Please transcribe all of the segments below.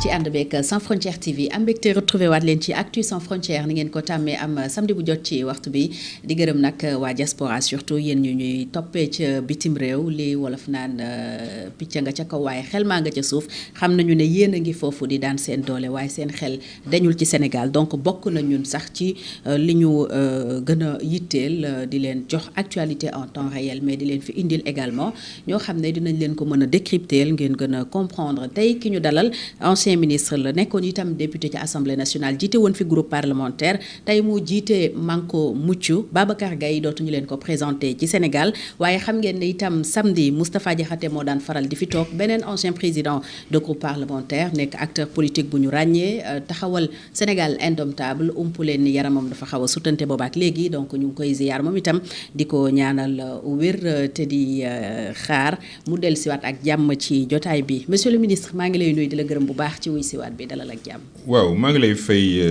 ci ànd beeg Sans Frontières TV am mbégte retrouvé waat leen ci Actu Sans Frontières ni ngeen ko tàmmee am samedi bu jot ci waxtu bi di gërëm nag waa diaspora surtout yéen ñu ñuy toppee ca bitim réew li wolof naan picc nga ca kaw waaye xel maa nga ca suuf xam nañu ne yéen a ngi foofu di daan seen doole waaye seen xel dañul ci Sénégal donc bokk na ñun sax ci li ñu gën a yitteel di leen jox actualité en temps réel mais di leen fi indil également ñoo xam ne dinañ leen ko mën a décrypter ngeen gën a comprendre tey ki ñu dalal ancien ministre la nekkoon itam député ci assemblée nationale jiite woon fi groupe parlementaire tey mu jiite Manko Muccu Babacar Gaye dootuñu leen ko présenté ci Sénégal waaye xam ngeen ne itam samedi Moustapha Diakhaté moo daan faral di fi toog beneen ancien président de groupe parlementaire nekk acteur politique bu ñu ràññee taxawal Sénégal indomptable umpu leen ni yaramam dafa xaw a sutante boobaak léegi donc ñu ngi koy ziyaar moom itam di ko ñaanal wér te di xaar mu dellusiwaat ak jàmm ci jotaay bi monsieur le ministre maa ngi lay nuyu di la gërëm bu baax ci wuy siwaat bi dalal ak jàmm. waaw maa ngi lay fay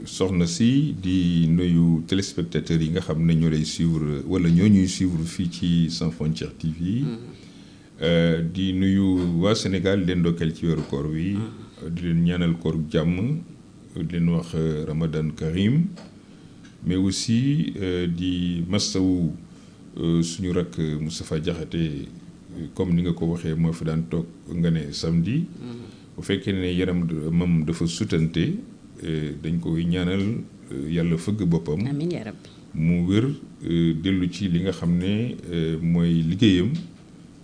soxna si di nuyu téléspectateurs yi nga xam ne ñoo lay suivre wala ñoo ñuy suivre fii ci Sans Frontières TV. di nuyu waa Sénégal leen ndokkeel ci weeru koor wi. di leen ñaanal koor jàmm di leen wax Ramadan Karim mais aussi di masawu suñu rakk Moustapha Diakhaté comme ni nga ko waxee moo fi daan toog nga ne samedi. bu fekkee ne yaram mam dafa sutante dañ koy ñaanal yàlla fëgg boppam. amiin yaa rabbi mu wér dellu ci li nga xam ne mooy liggéeyam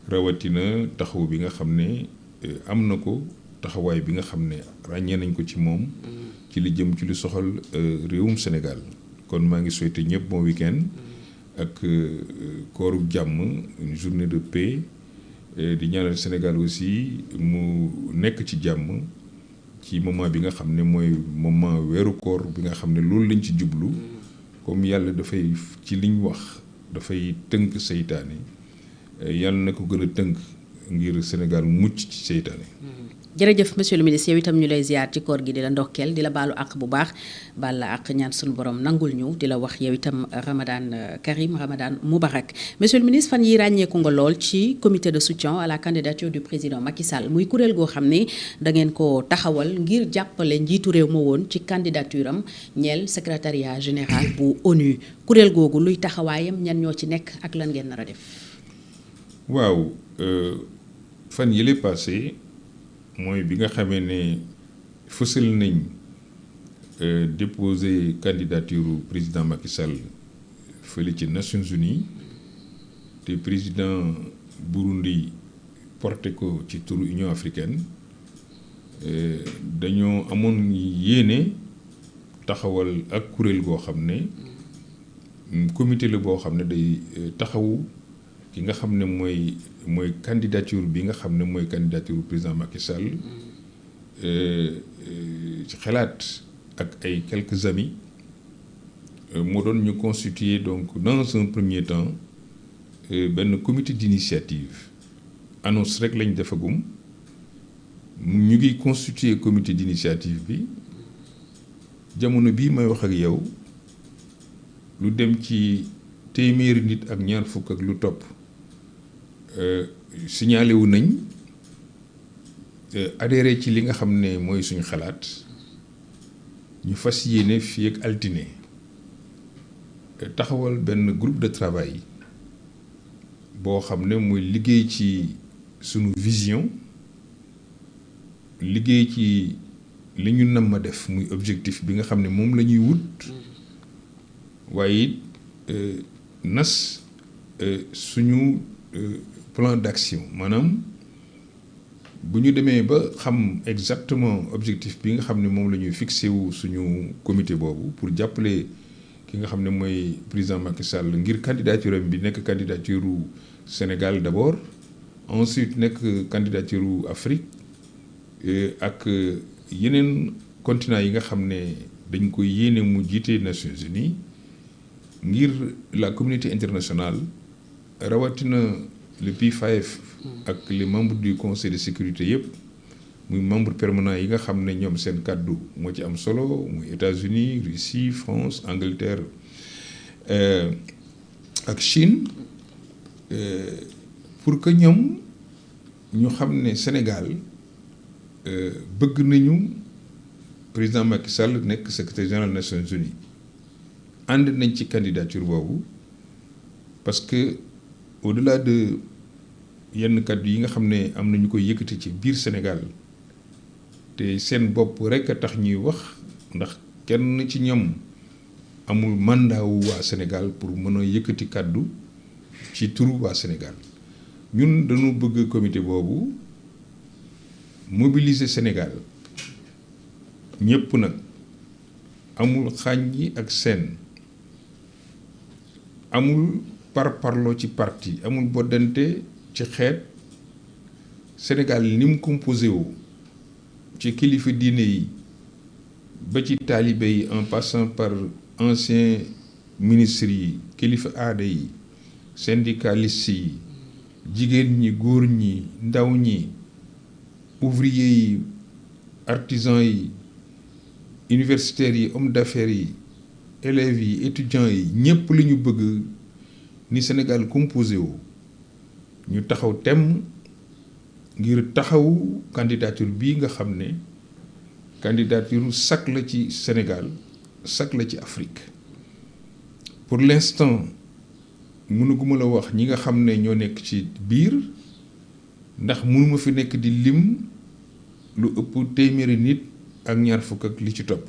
rawatina taxaw bi nga xam ne am na ko taxawaay bi nga xam ne ràññee nañ ko ci moom. ci li jëm ci lu soxal réewum Sénégal kon maa ngi souhaité ñëpp bon week-end ak kooru jàmm une journée de paix. di ñaanal Sénégal aussi mu nekk ci jàmm ci moment bi nga xam ne mooy moment weeru koor bi nga xam ne loolu lañ ci jublu comme yàlla dafay ci liñ wax dafay tënk seytaane yàlla na ko gën a tënk ngir Sénégal mucc ci seytaane. jërëjëf monsieur le ministre yow itam ñu lay ziar ci koor gi di la ndokkeel di la baalu àq bu baax baal la àq ñaan suñu borom nangul ñu di la wax yow itam Ramadan Karim Ramadan Moubarak monsieur le ministre fan yi ràññeeku nga lool ci comité de soutien à la candidature du président Macky Sall muy kuréel goo xam ne da ngeen ko taxawal ngir jàppale njiitu réew ma woon ci candidature am ñeel secrétariat général bu ONU kuréel googu luy taxawaayam ñan ñoo ci nekk ak lan ngeen nar a def. waaw fan yële passé mooy bi nga xamee ne fësal nañ déposer candidature président Macky Sall fële ci Nations Unies te président Burundi porté ko ci turu Union africaine dañoo amoon yéene taxawal ak kuréel goo xam ne comité la boo xam ne day taxawu ki nga xam ne mooy candidature bi nga xam ne mooy candidature président Macky Sall ci xalaat ak ay quelques amis moo doon ñu constituer donc dans un premier temps benn comité d'initiative annonce rek lañ defagum ñu ngi constituer comité d'initiative bi jamono bii may wax ak yow lu dem ci téeméeri nit ak ñaar fukk ak lu topp signalé wu nañ adhéré ci li nga xam ne mooy suñu xalaat ñu fas yéene fii ak altine taxawal benn groupe de travail boo xam ne mooy liggéey ci suñu vision liggéey ci li ñu nam ma def muy objectif bi nga xam ne moom la ñuy wut waaye it nas suñu plan d'action maanaam bu ñu demee ba xam exactement objectif bi nga xam ne moom la ñuy fixé wu suñu comité boobu pour jàppale ki nga xam ne mooy président Macky Sall ngir candidature am bi nekk candidature Sénégal d'abord ensuite nekk candidature Afrique ak yeneen continent yi nga xam ne dañ koy yéene mu jiite Nations Unies ngir la communauté internationale rawatina le P5 ak les membres du conseil de sécurité yëpp muy membre permanent yi nga xam ne ñoom seen kàddu moo ci am solo muy États-Unis Russie France Angleterre ak Chine pour que ñoom ñu xam ne Sénégal bëgg nañu président Macky Sall nekk secrétaire général des Nations Unies ànd nañ ci candidature boobu parce que au-delà de yenn kàddu yi nga xam ne am nañu koy yëkkati ci biir Sénégal te seen bopp rekk a tax ñuy wax ndax kenn ci ñoom amul mandat wu waa Sénégal pour mën a yëkkati kàddu ci turu waa Sénégal ñun dañu bëgg comité boobu mobiliser Sénégal ñëpp nag amul xàññi ak seen amul parparloo ci parti amul boddante ci xeet Sénégal ni mu composé wu ci kilifa diine yi ba ci taalibe yi en passant par anciens ministres yi kilifa aada yi syndicalistes yi jigéen ñi góor ñi ndaw ñi ouvriers yi artisans yi universitaires yi hommes d'affaires yi élèves yi étudiants yi ñëpp li ñu bëgg ni Sénégal composé wu ñu taxaw temm ngir taxawu candidature bii nga xam ne candidature sac la ci Sénégal sac la ci Afrique pour l'instant mënuguma la wax ñi nga xam ne ñoo nekk ci biir ndax mënuma fi nekk di lim lu ëpp téeméeri nit ak ñaar fukk ak li ci topp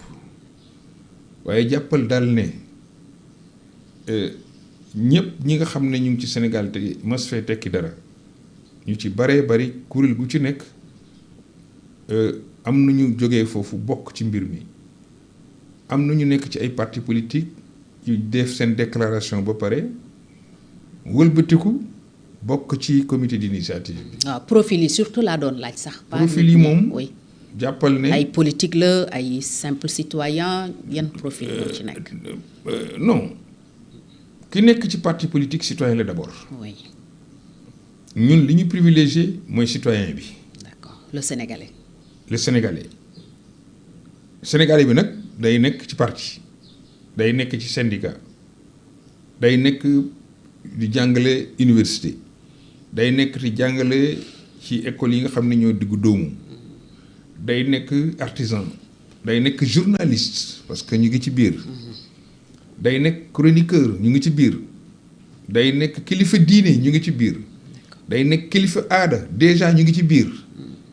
waaye jàppal daal ne ñëpp ñi nga xam ne ñu ngi ci Sénégal te mas fee tekki dara ñu ci baree bari kuréel gu ci nekk am na ñu jógee foofu bokk ci mbir mi am na ñu nekk ci ay parti politique yu def seen déclaration ba pare wëlbatiku bokk ci comité d'initiative bi. waaw profil yi surtout laa doon laaj sax. profil yi moom jàppal ne ay politique la ay simple citoyen yan profil moo ci nekk. non ki nekk ci parti politique citoyen la d'abord. oui. ñun li ñu privilégié mooy citoyen bi. d'accord le sénégalais. le sénégalais sénégalais bi nag day nekk ci parti day nekk ci syndicat day nekk di jàngale université day nekk di jàngale ci école yi nga xam ne ñoo diggu dóomu day nekk artisan day nekk journaliste parce que ñu ngi ci biir day nekk chroniqueur ñu ngi ci biir day nekk kilifa diine ñu ngi ci biir day nekk kilifa aada déjà ñu ngi ci biir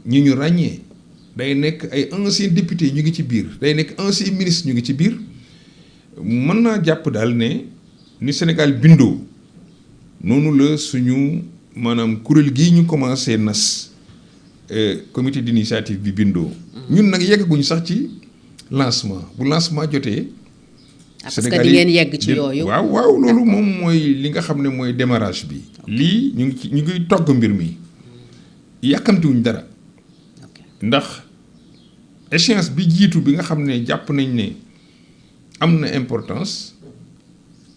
ñi ñu ràññee day nekk ay ancien député ñu ngi ci biir day nekk ancien ministre ñu ngi ci biir mën naa jàpp daal ne ni Sénégal bindoo noonu la suñu maanaam kuréel gii ñu commencé nas comité d'initiative bi bindoo. ñun nag yeggaguñ sax ci lancement bu lancement jotee. parce que di ngeen yegg ci yooyu. waaw waaw loolu moom mooy li nga xam ne mooy démarrage bi. lii ñu ngi togg mbir mi yàkkamtiwuñ dara. ndax échéance bi jiitu bi nga xam ne jàpp nañ ne am na importance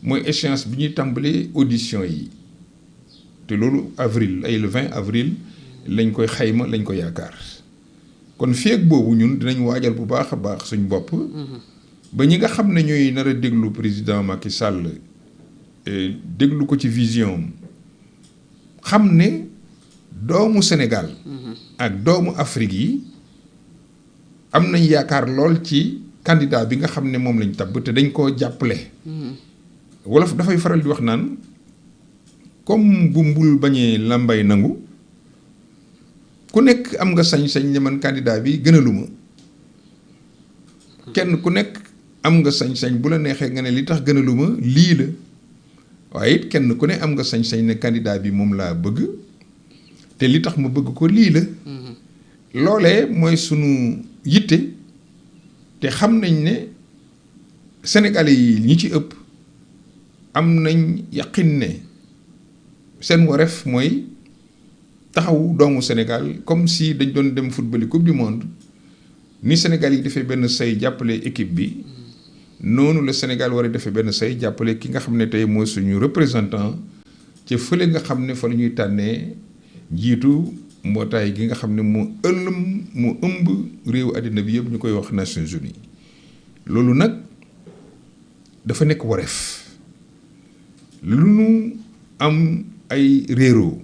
mooy échéance bi ñuy tàmbalee audition yi te loolu avril ay le 20 avril lañ koy xayma lañ ko yaakaar kon fii ak boobu ñun dinañ waajal bu baax a baax suñ bopp. ba ñi nga xam ne ñooy nar a déglu président Macky Sall déglu ko ci vision xam ne doomu Sénégal. ak doomu Afrique yi am nañ yaakaar lool ci candidat bi nga xam ne moom lañ tabb te dañ koo jàppale. wolof dafay faral di wax naan comme bu mbul bañee làmbay nangu ku nekk am nga sañ-sañ ne man candidat bi gënaluma kenn ku nekk am nga sañ-sañ bu la neexee nga ne li tax gënaluma lii la waaye it kenn ku ne am nga sañ-sañ ne candidat bi moom laa bëgg te li tax ma bëgg ko lii la. loolee mooy sunu yitte te xam nañ ne Sénégalais yi ñi ci ëpp am nañ yaqin ne seen wareef mooy taxawu doomu Sénégal comme si dañ doon dem football coupe du monde ni Sénégal yi defee benn say jàppale équipe bi noonu la Sénégal war a defee benn say jàppale ki nga xam ne tey mooy suñu représentant ca fële nga xam ne fa la ñuy tànnee njiitu mbootaay gi nga xam ne moo ëmb réewu àddina bi yëpp ñu koy wax Nations Unies loolu nag dafa nekk wareef lu nu am ay réeroo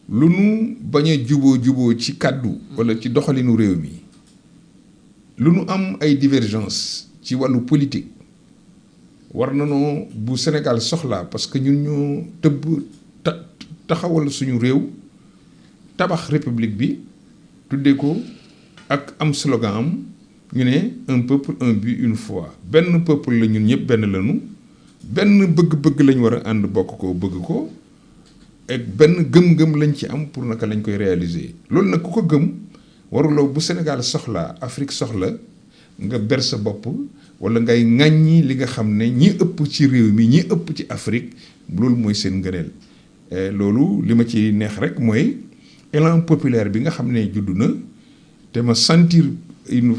lu nu bañ a juboo ci kàddu wala ci doxalinu réew mi lu nu am ay divergence ci wàllu politique war na noo bu Sénégal soxlaa parce que ñun ñoo tëbb taxawal suñu réew tabax république bi tuddee ko ak am slogan am ñu ne un peuple un but une foi benn peuple la ñun ñëpp benn lañu benn bëgg-bëgg lañ war a ànd bokk ko bëgg ko ak benn gëm-gëm lañ ci am pour naka lañ koy réaliser loolu nag ku ko gëm waruloo bu Sénégal soxlaa Afrique soxla nga ber sa bopp wala ngay ŋàññi li nga xam ne ñi ëpp ci réew mi ñi ëpp ci Afrique loolu mooy seen ngëneel loolu li ma ci neex rek mooy élan populaire bi nga xam ne juddu na te ma sentir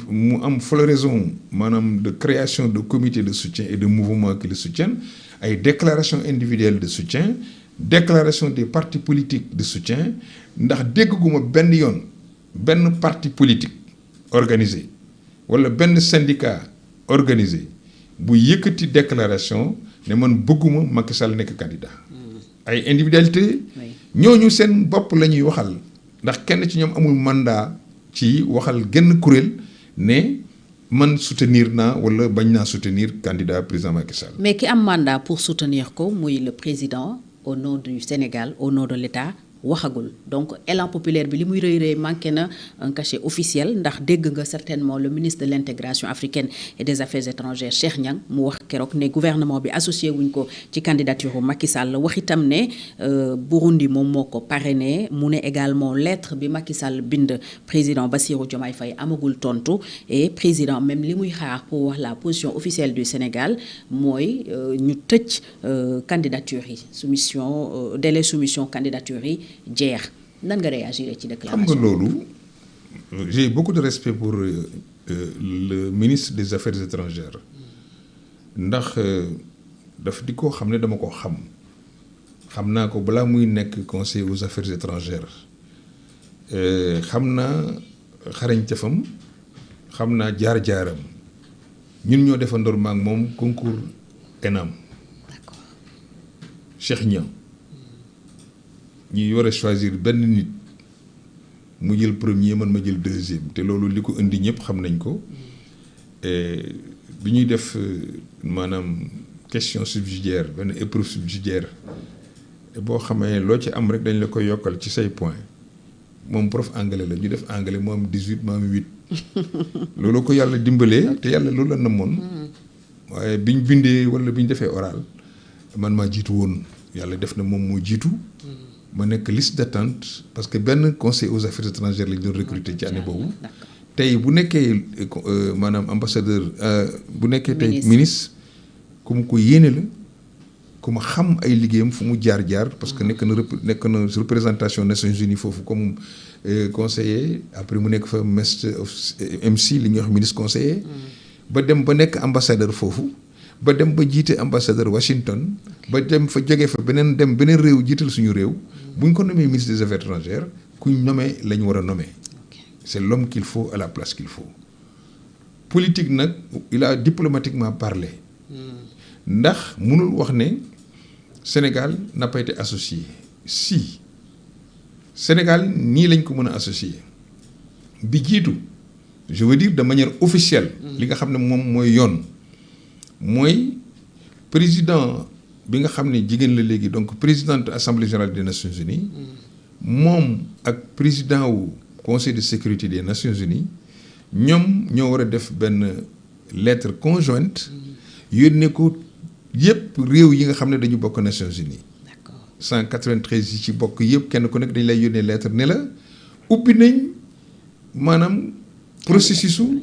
mu am floraison maanaam de création de comités de soutien et de mouvements qui le soutiennent ay déclarations individuelles de soutien déclaration des partis politiques de soutien ndax dégguma benn yoon benn parti politique organisé wala benn syndicat organisé bu yëkkati déclaration ne man bëgguma Macky Sall nekk candidat ay individualité ñooñu seen bopp la ñuy waxal ndax kenn ci ñoom amul mandat ci waxal genn kuréel ne man soutenir naa wala bañ naa soutenir candidat président Macky Sall. mais ki am mandat pour soutenir ko muy le président au nom du Sénégal au nom de l'État waxagul donc élan populaire bi li muy rëy manqué na un cachet officiel ndax dégg nga certainement le ministre de l'intégration africaine et des affaires étrangères Cheikh Niang mu wax keroog ne gouvernement bi associé wuñ ko ci candidature u Macky Sall wax itam ne Burundi moom moo ko parrainé mu ne également lettre bi Macky Sall bind président Bassirou Diomaye Faye amagul tontu et président même li muy xaar pour wax la position officielle du Sénégal mooy ñu tëj candidature yi soumission délai soumission candidature yi jeex nan nga réagir ci déclaration. xam nga loolu j'ai beaucoup de respect pour le ministre des Affaires étrangères ndax daf di ko xam ne dama ko xam naa ko balaa muy nekk conseiller aux affaires étrangères xam naa xarañtefam xam naa jaar-jaaram ñun ñoo defandoor ma ak moom concours ENAM. D'accord. Cheikh Niang ñi war a choisir benn nit mu jël premier man ma jël deuxième te loolu li ko indi ñëpp xam nañ ko bi ñuy def maanaam question subsidiaire benn épreuve subsidiaire boo xamee loo ci am rek dañ la koy yokkal ci say point moom prof anglais la ñu def anglais mu am 18 mu am 8 loolu ko yàlla dimbalee te yàlla loolu la namoon waaye bi ñu bindee wala bi ñu defee oral man maa jiitu woon yàlla def na moom moo jiitu ma nekk liste d'attente parce que benn conseil aux affaires étrangères lañ doon recruter ci année boobu tey bu nekkee maanaam ambassadeur bu nekkee tey ministre ku mu ko yéene la ku ma xam ay liggéeyam fu mu jaar parce que nekk na représentation Nations Unies foofu comme conseiller après mu nekk fa MC li ñuy wax ministre conseiller ba dem ba nekk ambassadeur foofu ba dem ba jiite ambassadeur Washington ba dem fa jógee fa beneen réew jiital suñu réew bu ñu ko nommé ministre des affaires étrangères ku ñu nommé la ñu war a nommé c'est l'homme qu'il faut à la place qu'il faut politique nag il a diplomatiquement parlé ndax mënul wax ne Sénégal n'a pas été associé si Sénégal nii lañ ko mën a associé bi jiitu je veux dire de manière officielle li nga xam ne moom mooy yoon mooy président bi nga xam ne jigéen la léegi donc présidente assemblée générale des Nations Unies moom ak président wu conseil de sécurité des Nations Unies ñoom ñoo war a def benn lettre conjointe yónnee ko yëpp réew yi nga xam ne dañu bokk Nations Unies. D'accord. 193 yi ci bokk yëpp kenn ku nekk dañu lay yónnee lettre ne la ubbi nañ maanaam processus su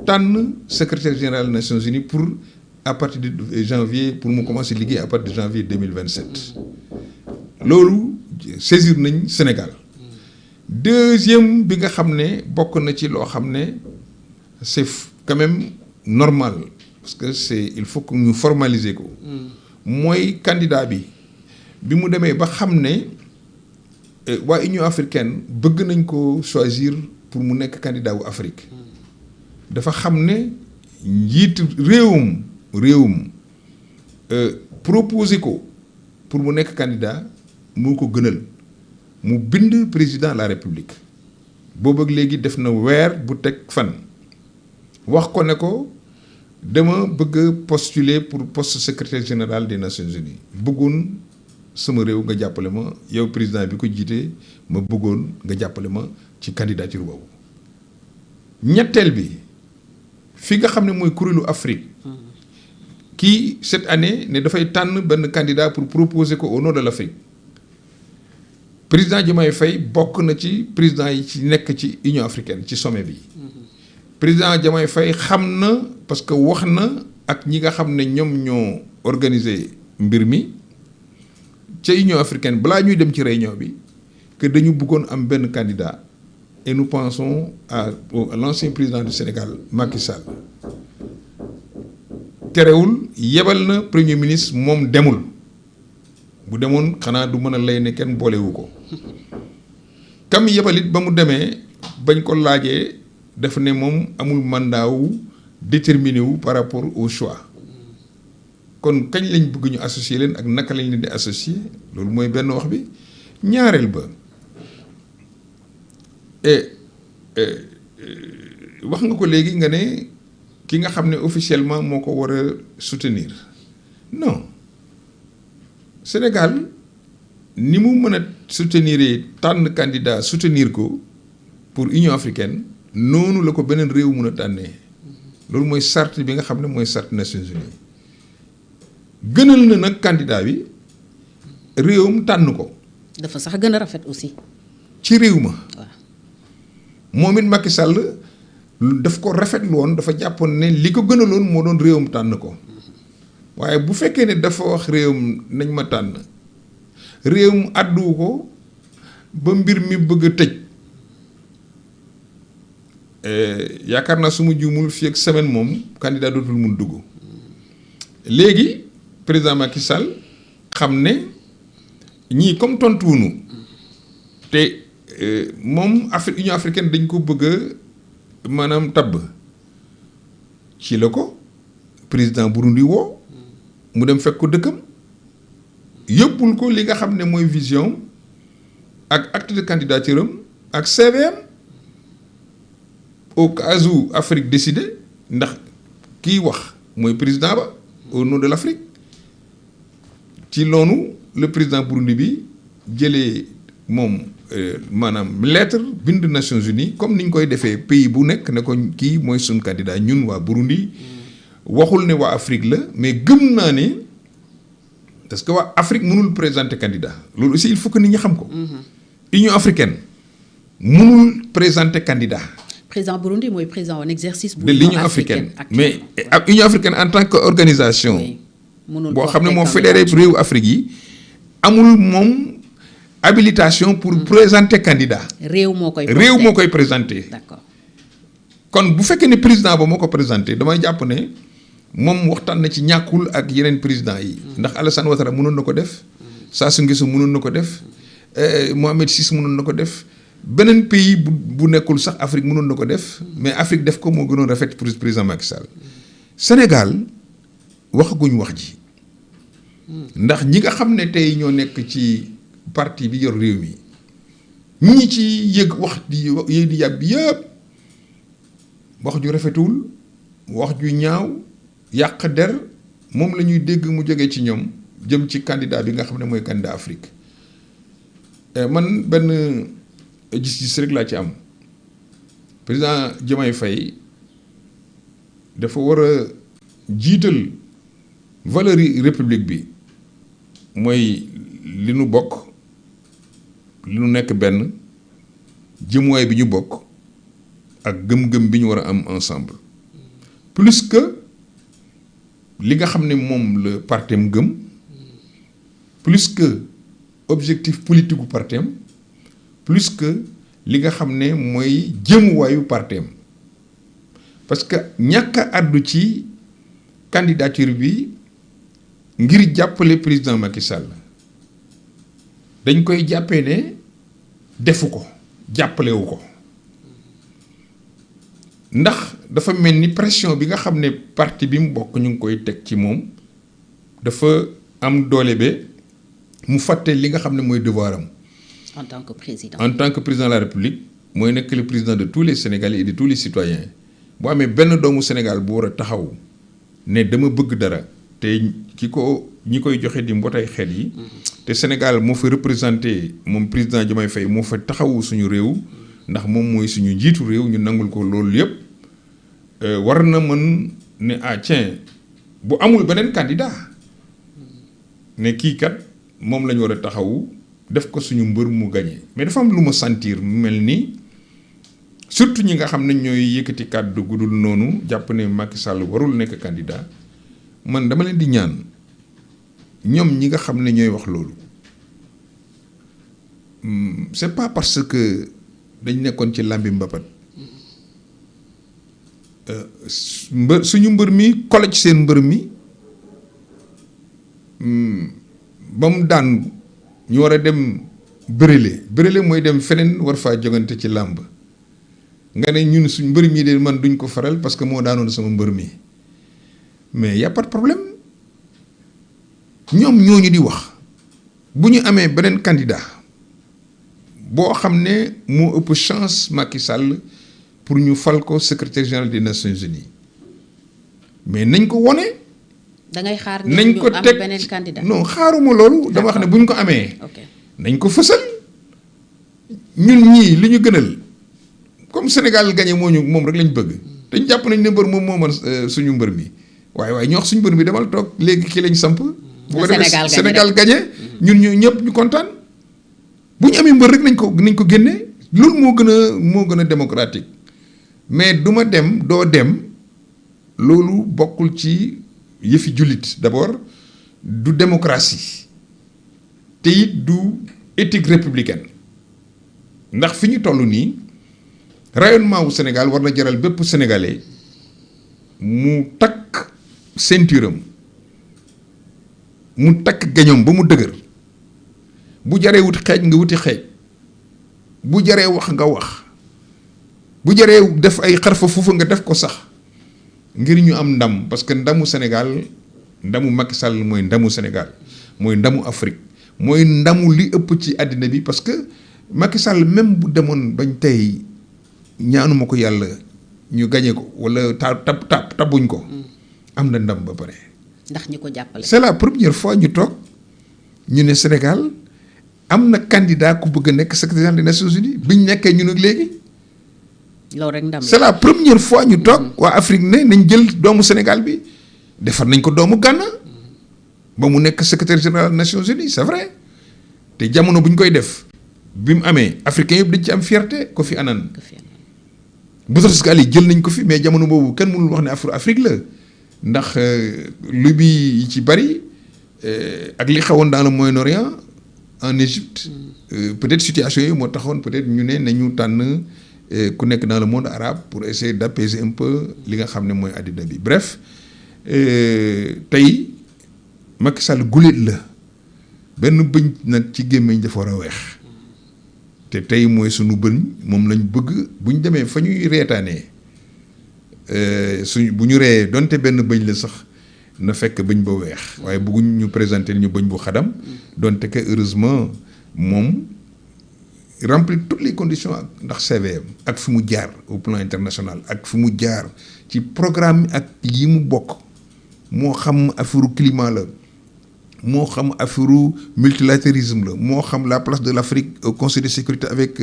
tànn secrétaire général des Nations Unies pour à partir de janvier pour mu commencer liggéey à partir de janvier 2027 loolu saisir nañ Sénégal. Deuxième bi nga xam ne bokk na ci loo xam ne c'est quand même normal parce que il faut que ñu formaliser ko. mooy candidat bi mu demee ba xam ne waa Union africaine bëgg nañ ko choisir pour mu nekk candidat wu Afrique dafa xam ne njiitu réewum proposer ko pour mu nekk candidat moo ko gënal mu bind président de la république boobu ak léegi def na weer bu teg fan wax ko ne ko dama bëgg postuler pour poste secrétaire général des Nations Unies bëggoon sama réew nga jàppale ma yow président bi ko jiite ma bëggoon nga jàppale ma ci candidature boobu. ñetteel bi fi nga xam ne mooy kuréelu Afrique kii cette année ne dafay tànn benn candidat pour proposer ko au nom de l'Afrique président Diomaye Faye bokk na ci président yi ci nekk ci Union africaine ci sommet bi président Diomaye Faye xam na parce que wax na ak ñi nga xam ne ñoom ñoo organiser mbir mi ca Union africaine balaa ñuy dem ci réunion bi que dañu bëggoon am benn candidat et nous pensons à l'ancien président du Sénégal Macky Sall terewul yebal na premier ministre moom demul bu demoon xanaa du mën a lay ne kenn boolewu ko kam yebalit ba mu demee bañ ko laajee daf ne moom amul mandat wu déterminé wu par rapport au choix kon kañ lañ bëgg ñu associer leen ak naka lañ leen di associer loolu mooy benn wax bi ñaareel ba wax nga ko léegi nga ne ki nga xam ne officiellement moo ko war a soutenir non Sénégal ni mu mën a soutenir tànn candidat soutenir ko pour Union africaine noonu la ko beneen réew mën a tànnee loolu mooy charte bi nga xam ne mooy charte Nations Unies gënal na nag candidat bi réewum tànn ko. dafa sax gën a rafet aussi. ci réew ma. waaw moom it Macky Sall daf ko rafetlu woon dafa jàppoon ne li ko gënaloon moo doon réewum tànn ko waaye bu fekkee ne dafa wax réewum nañ ma tànn réewum àdduwu ko ba mbir mi bëgg a tëj yaakaar naa su ma juumul fii ak semaine moom candidat dootul mun dugg léegi président Macky Sall xam ne ñii comme tontuwunu te moom Union africaine dañ ko bëgg a maanaam tabb ci la ko président Burundi woo mu dem fekk ko dëkkam yóbbul ko li nga xam ne mooy vision ak acte de candidature am ak CVM au cas où Afrique décidé ndax kiy wax mooy président ba au nom de l'Afrique ci loonu le président Burundi bi jëlee moom maanaam lettre bind Nations Unies comme ni ñu koy defee pays bu nekk ne ko kii mooy suñ candidat ñun waa Burundi waxul ne waa Afrique la mais gëm naa ne parce que waa Afrique mënul présenter candidat loolu aussi il faut que nit ñi xam ko. Union africaine mënul présenter candidat. président Burundi mooy président en exercice. de l'Union africaine mais ak Union africaine en tant que organisation. boo xam ne moo fédéré réewu Afrique yi amul moom habilitation pour présenter candidat. réew moo koy présenter. d'accord kon bu fekkee ne président ba moo ko présenté damay jàpp ne moom waxtaan na ci ñàkkul ak yeneen président yi. ndax Alassane Ouattara mënoon na ko def. Sassou Nguesso mënoon na ko def. Mohamed VI mënoon na ko def. beneen pays bu nekkul sax Afrique mënoon na ko def. mais Afrique def ko moo gënoon rafet pour président Macky Sall. Sénégal waxaguñ wax ji. ndax ñi nga xam ne tey ñoo nekk ci parti bi yor réew mi ñi ci yëg wax di yàbb yëpp wax ju rafetul wax ju ñaaw yàq der moom la ñuy dégg mu jógee ci ñoom jëm ci candidat bi nga xam ne mooy candidat Afrique man benn gis-gis rek laa ci am président Diomaye Faye dafa war a jiital valeur yi république bi mooy li nu bokk li nu nekk benn jëmuwaay bi ñu bokk ak gëm-gëm bi ñu war a am ensemble plus que li nga xam ne moom la partem gëm plus que objectif politique gu partem plus que li nga xam ne mooy jëmuwaayu partem parce que ñàkk a àddu ci candidature bi ngir jàppale président Macky Sall dañ koy jàppee ne defu ko jàppalewu ko ndax dafa mel ni pression bi nga xam ne parti bi mu bokk ñu ngi koy teg ci moom dafa am doole be mu fàtte li nga xam ne mooy devoir am en tant que président. En tant que président de la République mooy nekk le président de tous les Sénégalais et de tous les citoyens boo amee benn doomu Sénégal bu war a taxaw ne dama bëgg dara te ñi koy joxe di mbootaay xeet yi. te Sénégal moo fa représenté moom président Diomaye Faye moo fa taxawu suñu réew ndax moom mooy suñu njiitu réew ñu nangul ko loolu yëpp war na mën ne tiens bu amul beneen candidat ne kii kat moom la ñu war a taxawu def ko suñu mbër mu gagné mais dafa am lu ma sentir mu mel ni surtout ñi nga xam ne ñooy yëkkati kàddu gudul noonu jàpp ne Macky Sall warul nekk candidat man dama leen di ñaan ñoom ñi nga xam ne ñooy wax loolu c'est pas parce que dañ nekkoon ci làmbi mbapat suñu mbër mi kole ci seen mbër mi ba mu daan ñu war a dem bërile mooy dem feneen war faa jogante ci làmb nga ne ñun suñ mbër mi de man duñ ko faral parce que moo daanoon sama mbër mi mais y a pas de problème ñoom ñooñu di wax bu ñu amee beneen candidat boo xam ne moo ëpp chance Macky Sall pour ñu fal ko secrétaire général des Nations Unies mais nañ ko wone da ngay xaar nañ ko teg beneen candidat. non xaaruma loolu. dama wax ne bu ñu ko amee. nañ ko fësal ñun ñii li ñu gënal comme Sénégal gagné moom rek lañ bëgg. dañ jàpp nañ ne mbër moom moo mën suñu mbër mi waaye ñoo wax suñu mbër mi demal toog léegi kii lañ samp. bu ko defee Sénégal gagné ñun ñu ñëpp ñu kontaan bu ñu amee mbër rek nañ ko génne loolu moo gën a démocratique mais du ma dem doo dem loolu bokkul ci. yëfi jullit d'abord du démocratie te it du éthique républicaine ndax fi ñu toll nii rayonnement wu Sénégal war na jaral bépp sénégalais mu takk ceinture am mu takk gañoom ba mu dëgër bu jaree wuti xeej nga wuti xeej bu jaree wax nga wax bu jaree def ay xarfa fuufa nga def ko sax ngir ñu am ndam parce que ndamu Sénégal ndamu Macky Sall mooy ndamu Sénégal mooy ndamu Afrique mooy ndamu li ëpp ci àddina bi parce que Macky Sall même bu demoon bañ tey ñaanuma ko yàlla ñu gañe ko wala tabuñ ko am na ndam ba pare. ndax ñi ko jàppale. c'est la première fois ñu toog ñu ne Sénégal am na candidat ku bëgg a nekk secrétaire des Nations Unies biñ nekkee ñun ak léegi. loolu rek ndam c'est la première fois ñu toog waa Afrique ne nañ jël doomu Sénégal bi defar nañ ko doomu Ghana ba mu nekk secrétaire général des Nations Unies c'est vrai te jamono bu ñu koy def bi mu amee africain yëpp dañ ci am fierté Kofi Annan. Boutros Ghali jël nañ ko fi mais jamono boobu kenn mënul wax ne Afrique la ndax lobby yi ci bari ak li xewoon dans le Moyen-Orient en Égypte peut-être situation yi moo taxoon peut-être ñu ne nañu tànn. ku nekk dans le monde arabe pour essayer d'apaiser un peu li nga xam ne mooy àddina bi bref tey Macky Sall guléet la benn bëñ nag ci gémmiñ dafa war a weex te tey mooy sunu bëñ moom lañ bëgg bu ñu demee fa ñuy reetaanee bu ñu ree donte benn bëñ la sax na fekk bëñ ba weex waaye bëgguñ ñu présenter ñu bëñ bu xadam donte que heureusement moom remplir toutes les conditions ndax CVM ak fi mu jaar au plan international ak fi mu jaar ci programme ak yi mu bokk moo xam affaire climat la moo xam affaire multilatéralisme la moo xam la place de l'Afrique au Conseil de sécurité avec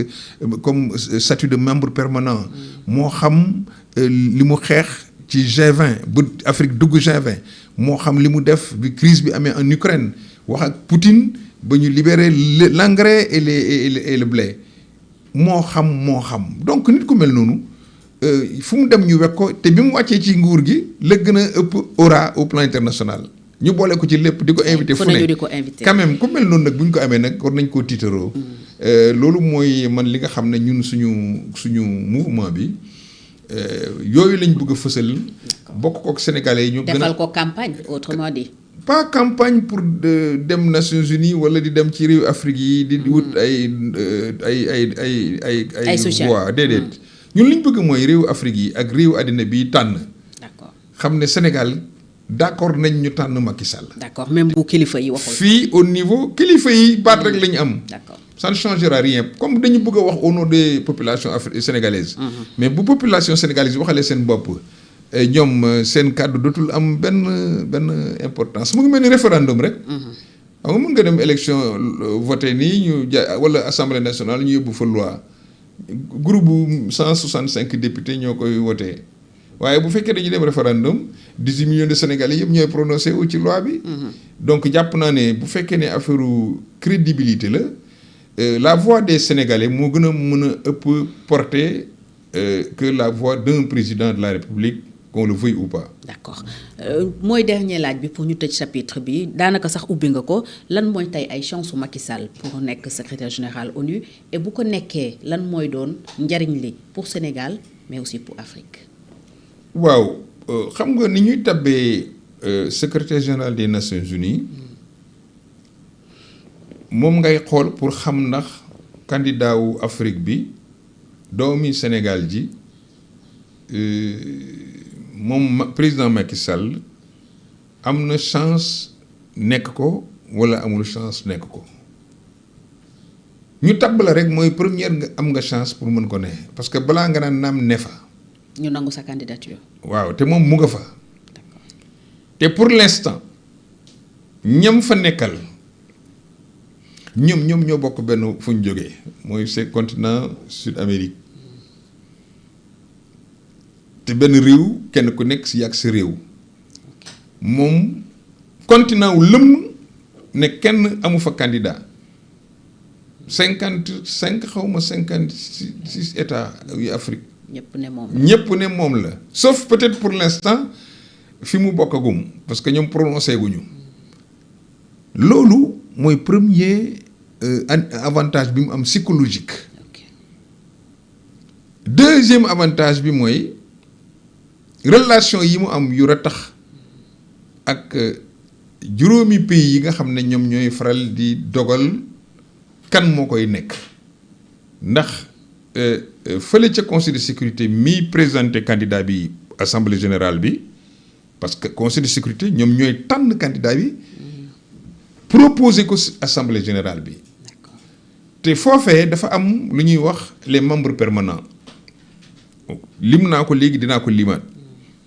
comme statut de membre permanent moo xam li mu xeex ci G20 bu Afrique dugg G20 moo xam li mu def bi crise bi amee en Ukraine wax ak Poutine ba ñu libérer l'engrais et le blé moo xam donc nit ku mel noonu fu mu dem ñu wekk ko te bi mu wàccee ci nguur gi la gën a ëpp aura au plan international ñu boole ko ci lépp di ko invité fu ne quand même ku mel noonu nag bu ñu ko amee nag war nañ koo tiitaroo loolu mooy man li nga xam ne ñun suñu mouvement bi yooyu lañ bëgg a fësal bokk kook sénégalais yi ñu gën a defal ko campagne autrement dit pas campagne pour dem Nations Unies wala di dem ci réew Afrique yi di wut ay voix déedéet ñun li ñu bëgg mooy réew Afrique yi ak réew àddina bi tànn. d'accord xam ne Sénégal d'accord nañ ñu tànn Macky Sall. d'accord même bu kilifa yi waxul. fii au niveau kilifa yi baat rek la ñu am. d'accord ça ne changera rien comme dañu bëgg a wax au nom des populations sénégalaises. mais bu population sénégalaise waxalee seen bopp ñoom seen kàddu dootul am benn importance mu ngi mel ni référendum rek. xam nga mën nga dem élection voté nii ñu wala assemblée nationale ñu yóbbu fa loi groupe bu 165 députés ñoo koy voté waaye bu fekkee dañuy dem référendum 18 millions de Sénégalais yëpp ñooy prononcé wu ci loi bi. donc jàpp naa ne bu fekkee ne affaire crédibilité la la voix des Sénégalais moo gën a mën a ëpp portée que la voix d'un président de la République. qu'on le veuille ou pas. d'accord mooy dernier laaj bi pour ñu tëj chapitre bi daanaka sax ubbi nga ko lan mooy tey ay chance su Macky Sall pour nekk secrétaire général ONU et bu ko nekkee lan mooy doon njariñ li pour Sénégal mais aussi pour Afrique. waaw xam nga ni ñuy tabbee secrétaire général des Nations Unies moom ngay xool pour xam ndax candidat wu Afrique bi doomi Sénégal ji. moom président Macky Sall am na chance nekk ko wala amul chance nekk ko ñu tabb la rek mooy première nga am nga chance pour mën ko ne parce que balaa nga naan naam ne fa. ñu nangu sa candidature. waaw te moom mu nga fa. te pour l'instant ñam fa nekkal ñoom ñoo bokk benn fu ñu jógee mooy c'est continent Sud-Amérique. te benn réew kenn ku nekk si yàgg sa réew moom continent wu lëmm ne kenn amu fa candidat 55 xaw ma 56 états yu Afrique. ñëpp ne moom la sauf peut-être pour l'instant fi mu bokkagum parce que ñoom prononcé guñu loolu mooy premier avantage bi mu am psychologique. Deuxième avantage bi mooy. relation yi mu am yu ratax ak juróomi pays yi nga xam ne ñoom ñooy faral di dogal kan moo koy nekk ndax fële ca conseil de sécurité mi présenté candidat bi assemblée générale bi parce que conseil de sécurité ñoom ñooy tànn candidat bi proposé ko assemblée générale bi te foofee dafa am lu ñuy wax les membres permanents lim naa ko léegi dinaa ko limaat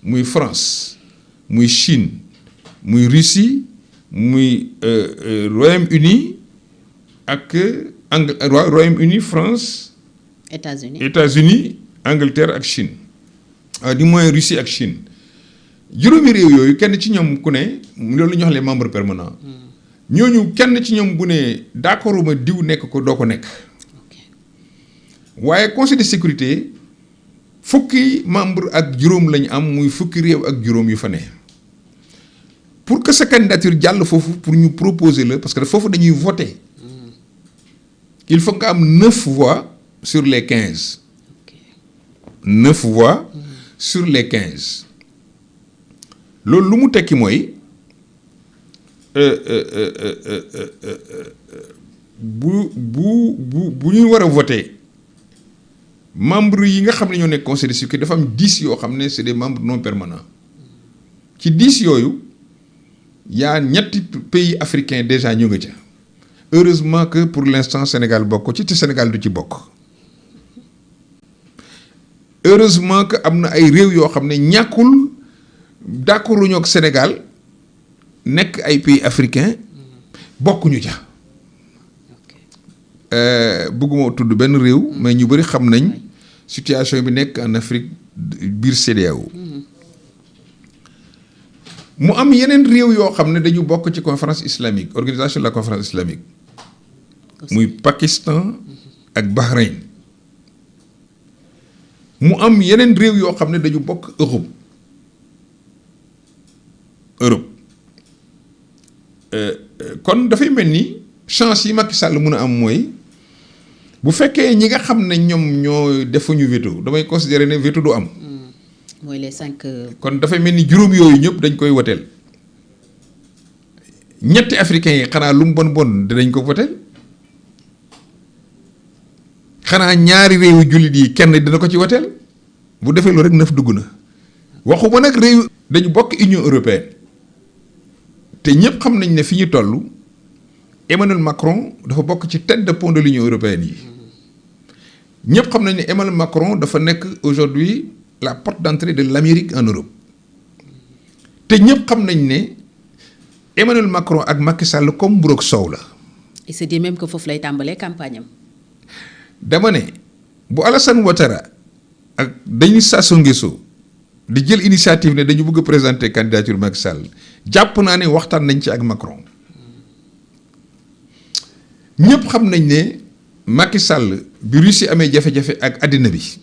muy France muy Chine muy Russie muy Royaume-Uni ak Royaume-Uni France. États-Unis Angleterre ak Chine du moins Russie ak Chine juróomi réew yooyu kenn ci ñoom ku ne loolu ñu wax les membres permanents ñooñu kenn ci ñoom bu ne d'accorduma diw nekk ko doo ko nekk waaye conseil de sécurité. fukki membre ak juróom lañu am muy fukki réew ak juróom yu fa ne pour que sa candidature jàll foofu pour ñu proposer la parce que foofu dañuy voter il faut nga am 9 voix sur les 15 9 voix sur les 15 loolu lu mu tekki mooy bu ñuy war a voter membres yi nga xam ne ñoo nekk conseil de sécurité dafa am 10 yoo xam ne c'est des membres non permanents ci 10 yooyu yaa ñetti pays africains déjà ñu nga ca heureusement que pour l'instant Sénégal bokk ci te Sénégal du ci bokk heureusement que am na ay réew yoo xam ne ñàkkul d'accorduñu ak Sénégal nekk ay pays africains bokkuñu ca bëgguma tudd benn réew mais ñu bëri xam nañ situation bi nekk en Afrique biir CEDEAO mu am yeneen réew yoo xam ne dañu bokk ci conférence islamique organisation de la conférence islamique muy Pakistan ak Bahreïn mu am yeneen réew yoo xam ne dañu bokk Europe kon dafay mel ni chance yi Macky Sall mun a am mooy bu fekkee ñi nga xam ne ñoom ñoo defuñu veto damay considérer ne veto du am. mooy les 5. kon dafay mel ni juróom yooyu ñëpp dañ koy woteel ñetti africains yi xanaa lu mu bon dinañ ko woteel xanaa ñaari réewu jullit yi kenn dina ko ci woteel bu defee loolu rek 9 dugg na waxuma nag réew dañu bokk Union européenne te ñëpp xam nañ ne fi ñu toll Emmanuel Macron dafa bokk ci tête de pont de l'Union européenne yi ñëpp xam nañ ne Emmanuel Macron dafa nekk aujourd'hui la porte d'entrée de l'Amérique en Europe te ñëpp xam nañ ne Emmanuel Macron ak Macky Sall comme mburoog soow la. il se dit même que foofu lay tàmbalee campagne am. dama ne bu Alassane Ouattara ak Denis Sassou Nguesso di jël initiative ne dañu bëgg a présenter candidature Macky Sall jàpp naa ne waxtaan nañ ci ak Macron ñëpp xam nañ ne Macky Sall bi Russie amee jafe-jafe ak àddina bi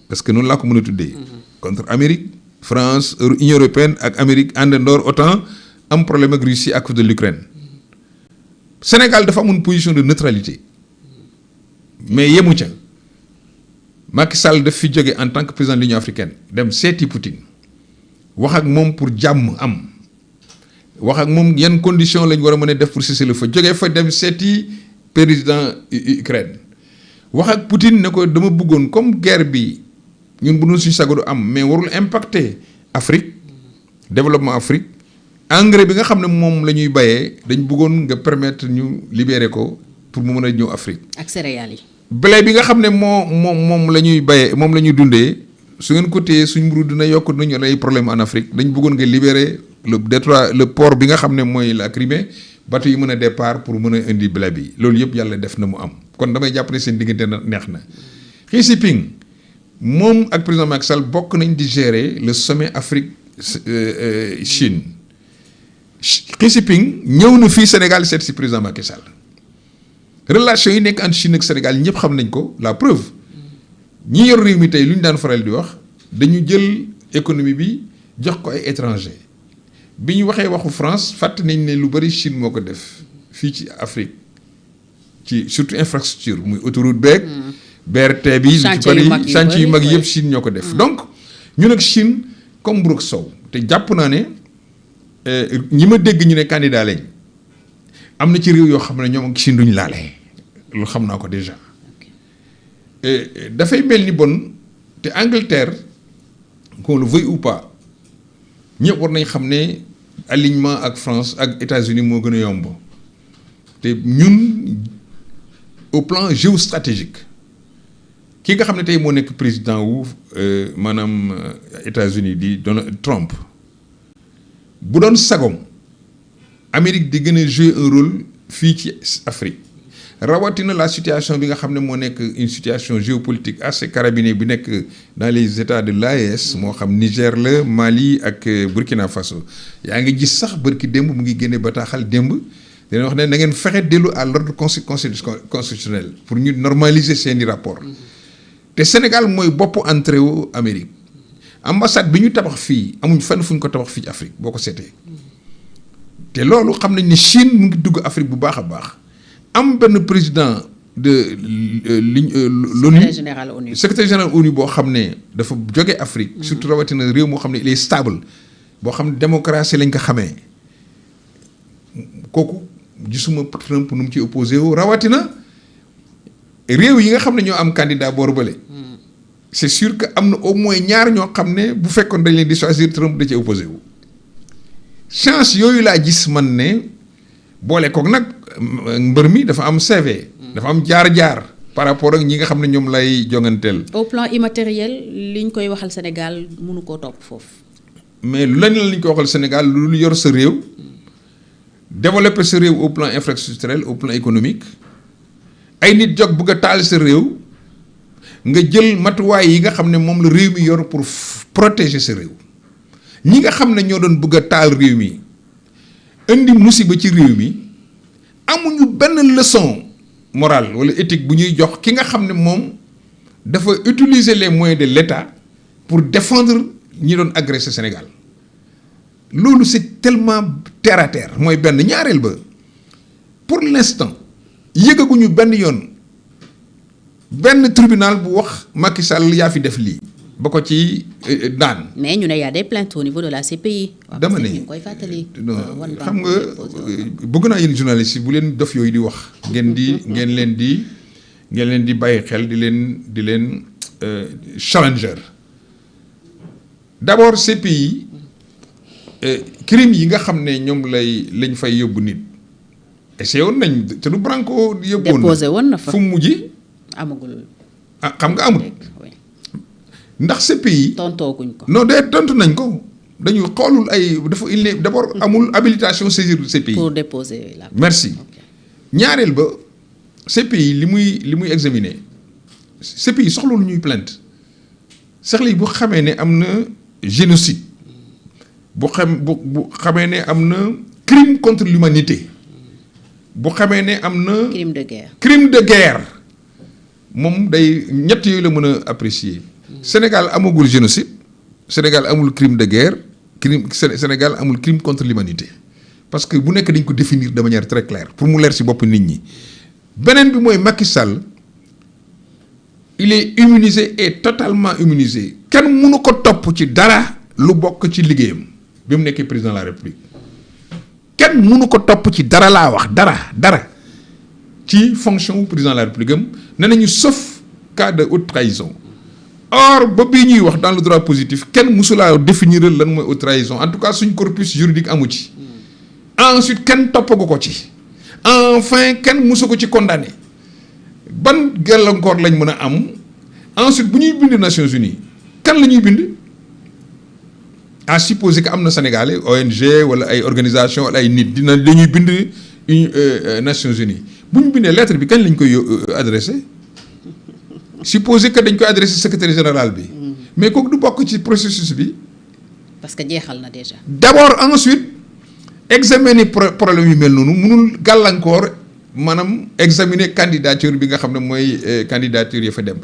parce que noonu laa ko mën a tuddee. contre Amérique France Union européenne ak Amérique àndandoor OTAN am problème ak Russie à cause de l'Ukraine Sénégal dafa amoon position de neutralité mais yemu ca Macky Sall daf fi jóge en tant que président de l'Union africaine dem seeti Poutine wax ak moom pour jàmm am wax ak moom yan conditions lañ war a mën a def pour cesser le feu jógee fa dem seeti président Ukraine wax ak Poutine ne ko dama bëggoon comme guerre bi ñun bu doon suñu sago du am mais warul impacter Afrique développement Afrique engrais bi nga xam ne moom la ñuy bayee dañ bëggoon nga permettre ñu libérer ko pour mu mën a ñëw Afrique. ak céréales yi. blé bi nga xam ne moom la ñuy bayee moom la ñuy dundee su ngeen ko téye suñ mburu dina yokk dinañu ay problème en Afrique dañ bëggoon nga libérer le détroit le port bi nga xam ne mooy la Crimée bateau yi mën a départ pour mën a indi blé bi loolu yëpp yàlla def na mu am kon damay jàpp ne seen diggante neex na. Xi Jinping moom ak président Macky Sall bokk nañ di gérer le sommet Afrique Chine Xi Jinping ñëw na fii Sénégal seet si président Macky Sall relation yi nekk entre Chine ak Sénégal ñëpp xam nañ ko la preuve ñi yor réew mi tey lu ñu daan faral di wax dañu jël économie bi jox ko ay étranger bi ñu waxee waxu France fàtte nañ ne lu bari Chine moo ko def fii ci Afrique ci surtout infrastructure muy autoroute beeg. BRT bi. chantier yu mag yëpp Chine ñoo ko def. donc ñun ak Chine comme mburu ak soow te jàpp naa ne ñi ma dégg ñu ne candidat lañ am na ci réew yoo xam ne ñoom ak Chine duñ laale loolu xam naa ko déjà dafay mel ni bon te Angleterre qu'on le veuille ou pas ñëpp war nañ xam ne alignement ak France ak États-Unis moo gën a yomb te ñun au plan géostratégique ki nga xam ne tey moo nekk président wu maanaam États-Unis di Donald Trump bu doon sagom Amérique di gën a jouer un rôle fii ci Afrique rawatina la situation bi nga xam ne moo nekk une situation géopolitique assez carabinée bi nekk dans les états de l'AES moo xam Niger la Mali ak Burkina Faso yaa ngi gis sax bërki démb mu ngi génne bataaxal démb dina wax ne na ngeen fexe dellu à l'ordre constitutionnel pour ñu normaliser seeni rapport te Sénégal mooy bopp entrée wu Amérique ambassade bi ñu tabax fii amuñ fenn fu ñu ko tabax fii ci Afrique boo ko seetee te loolu xam nañ ne Chine mu ngi dugg Afrique bu baax a baax am benn président de l'ONU secrétaire général ONU boo xam ne dafa jóge Afrique surtout rawatina réew moo xam ne il est stable boo xam ne démocratie lañ ko xamee kooku gisuma Trump nu mu ci opposé wu rawatina réew yi nga xam ne ñoo am candidat boor bële c'est sûr que am na au moins ñaar ñoo xam ne bu fekkoon dañ leen di choisir Trump da ci opposé wu chance yooyu laa gis man ne boole kook nag mbër mi dafa am CV dafa am jaar-jaar par rapport ak ñi nga xam ne ñoom lay jonganteel. au plan immatériel liñ koy waxal Sénégal mënu koo topp foofu. mais lu lañ koy waxal Sénégal lu yor sa réew développer sa réew au plan infrastructurel au plan économique ay nit jóg bëgg a taal sa réew nga jël matuwaay yi nga xam ne moom la réew mi yor pour protéger sa réew ñi nga xam ne ñoo doon bëgg a taal réew mi indi musiba ci réew mi amuñu benn leçon morale wala éthique bu ñuy jox ki nga xam ne moom dafa utiliser les moyens de l'État pour défendre ñi doon agresser Sénégal loolu c'est tellement terre à terre mooy benn ñaareel ba pour l'instant yëgaguñu benn yoon benn tribunal bu wax Macky Sall yaa fi def lii ba ko ci daan. mais ñu ne y a des plaintes au niveau de la CPI. dama ne ñu ngi koy fàttali. xam nga bëgg naa yéen journalistes yi bu leen dof yooyu di wax. ngeen leen di bàyyi xel di leen challenger d'abord CPI crime yi nga xam ne ñoom lañ fay yóbbu nit essayé woon nañ te du Branco yëgoon déposé woon na fa fu mu mujj. amagul. xam nga amul. ndax CPI. tontooguñ ko. non de tontu nañ ko dañu xoolul ay dafa il est d'abord amul habilitation saisir CPI. pour déposer la. merci ñaareel ba CPI li muy examiner CPI soxla lu ñuy plainte soxla yi bu xamee ne am na génocide bu xamee ne am na crime contre l'humanité bu xamee ne am na. crime de guerre moom day ñett yooyu la mën a apprécier. Sénégal amagul génocide Sénégal amul crime de guerre Sénégal amul crime contre l'humanité parce que bu nekk dañ ko définir de manière très claire pour mu leer ci bopp nit ñi. beneen bi mooy Macky Sall il est immunisé et totalement immunisé kenn mënu ko topp ci dara lu bokk ci liggéeyam bi mu nekkee président de la République kenn mënu ko topp ci dara laa wax dara ci fonction wu président de la République am nee nañu sauf cas de haute trahison. Or ba bii ñuy wax dans le droit positif kenn mësulaa définir lan mooy haute trahison en tout cas suñ corpus juridique amu ci. Ensuite kenn toppagu ko ci. Enfin kenn mësu ko ci condamné ban gàllankoor lañ mën a am ensuite bu ñuy bind Nations Unies kan la ñuy bind à supposer que am na Sénégalais ONG wala ay organisation wala ay nit dañuy bind Nations Unies bu ñu bindee lettre bi kañ lañ koy adressé. supposé que dañ koy adressé secrétaire général bi. mais kooku du bokk ci processus bi. parce que jeexal na déjà. d'abord ensuite examiner problème yu mel noonu mënul gàllankoor maanaam examiner candidature bi nga xam ne mooy candidature ya fa dem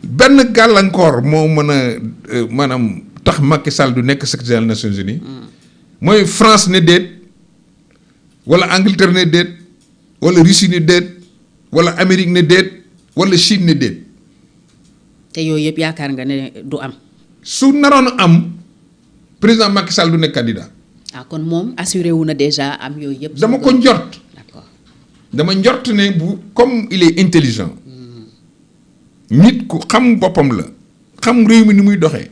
benn gàllankoor moo mën a maanaam tax Macky Sall du nekk secrétaire des Nations Unies. mooy France ne déet wala Angleterre ne déet wala Russie ne déet wala Amérique ne déet wala Chine ne déet. te yooyu yëpp yaakaar nga ne du am. su naroon am président Macky Sall du nekk candidat. kon moom assuré wu na déjà am yooyu yëpp. dama ko njort. d'accord dama njort ne bu comme il est intelligent. nit ku xam boppam la. xam réew mi ni muy doxee.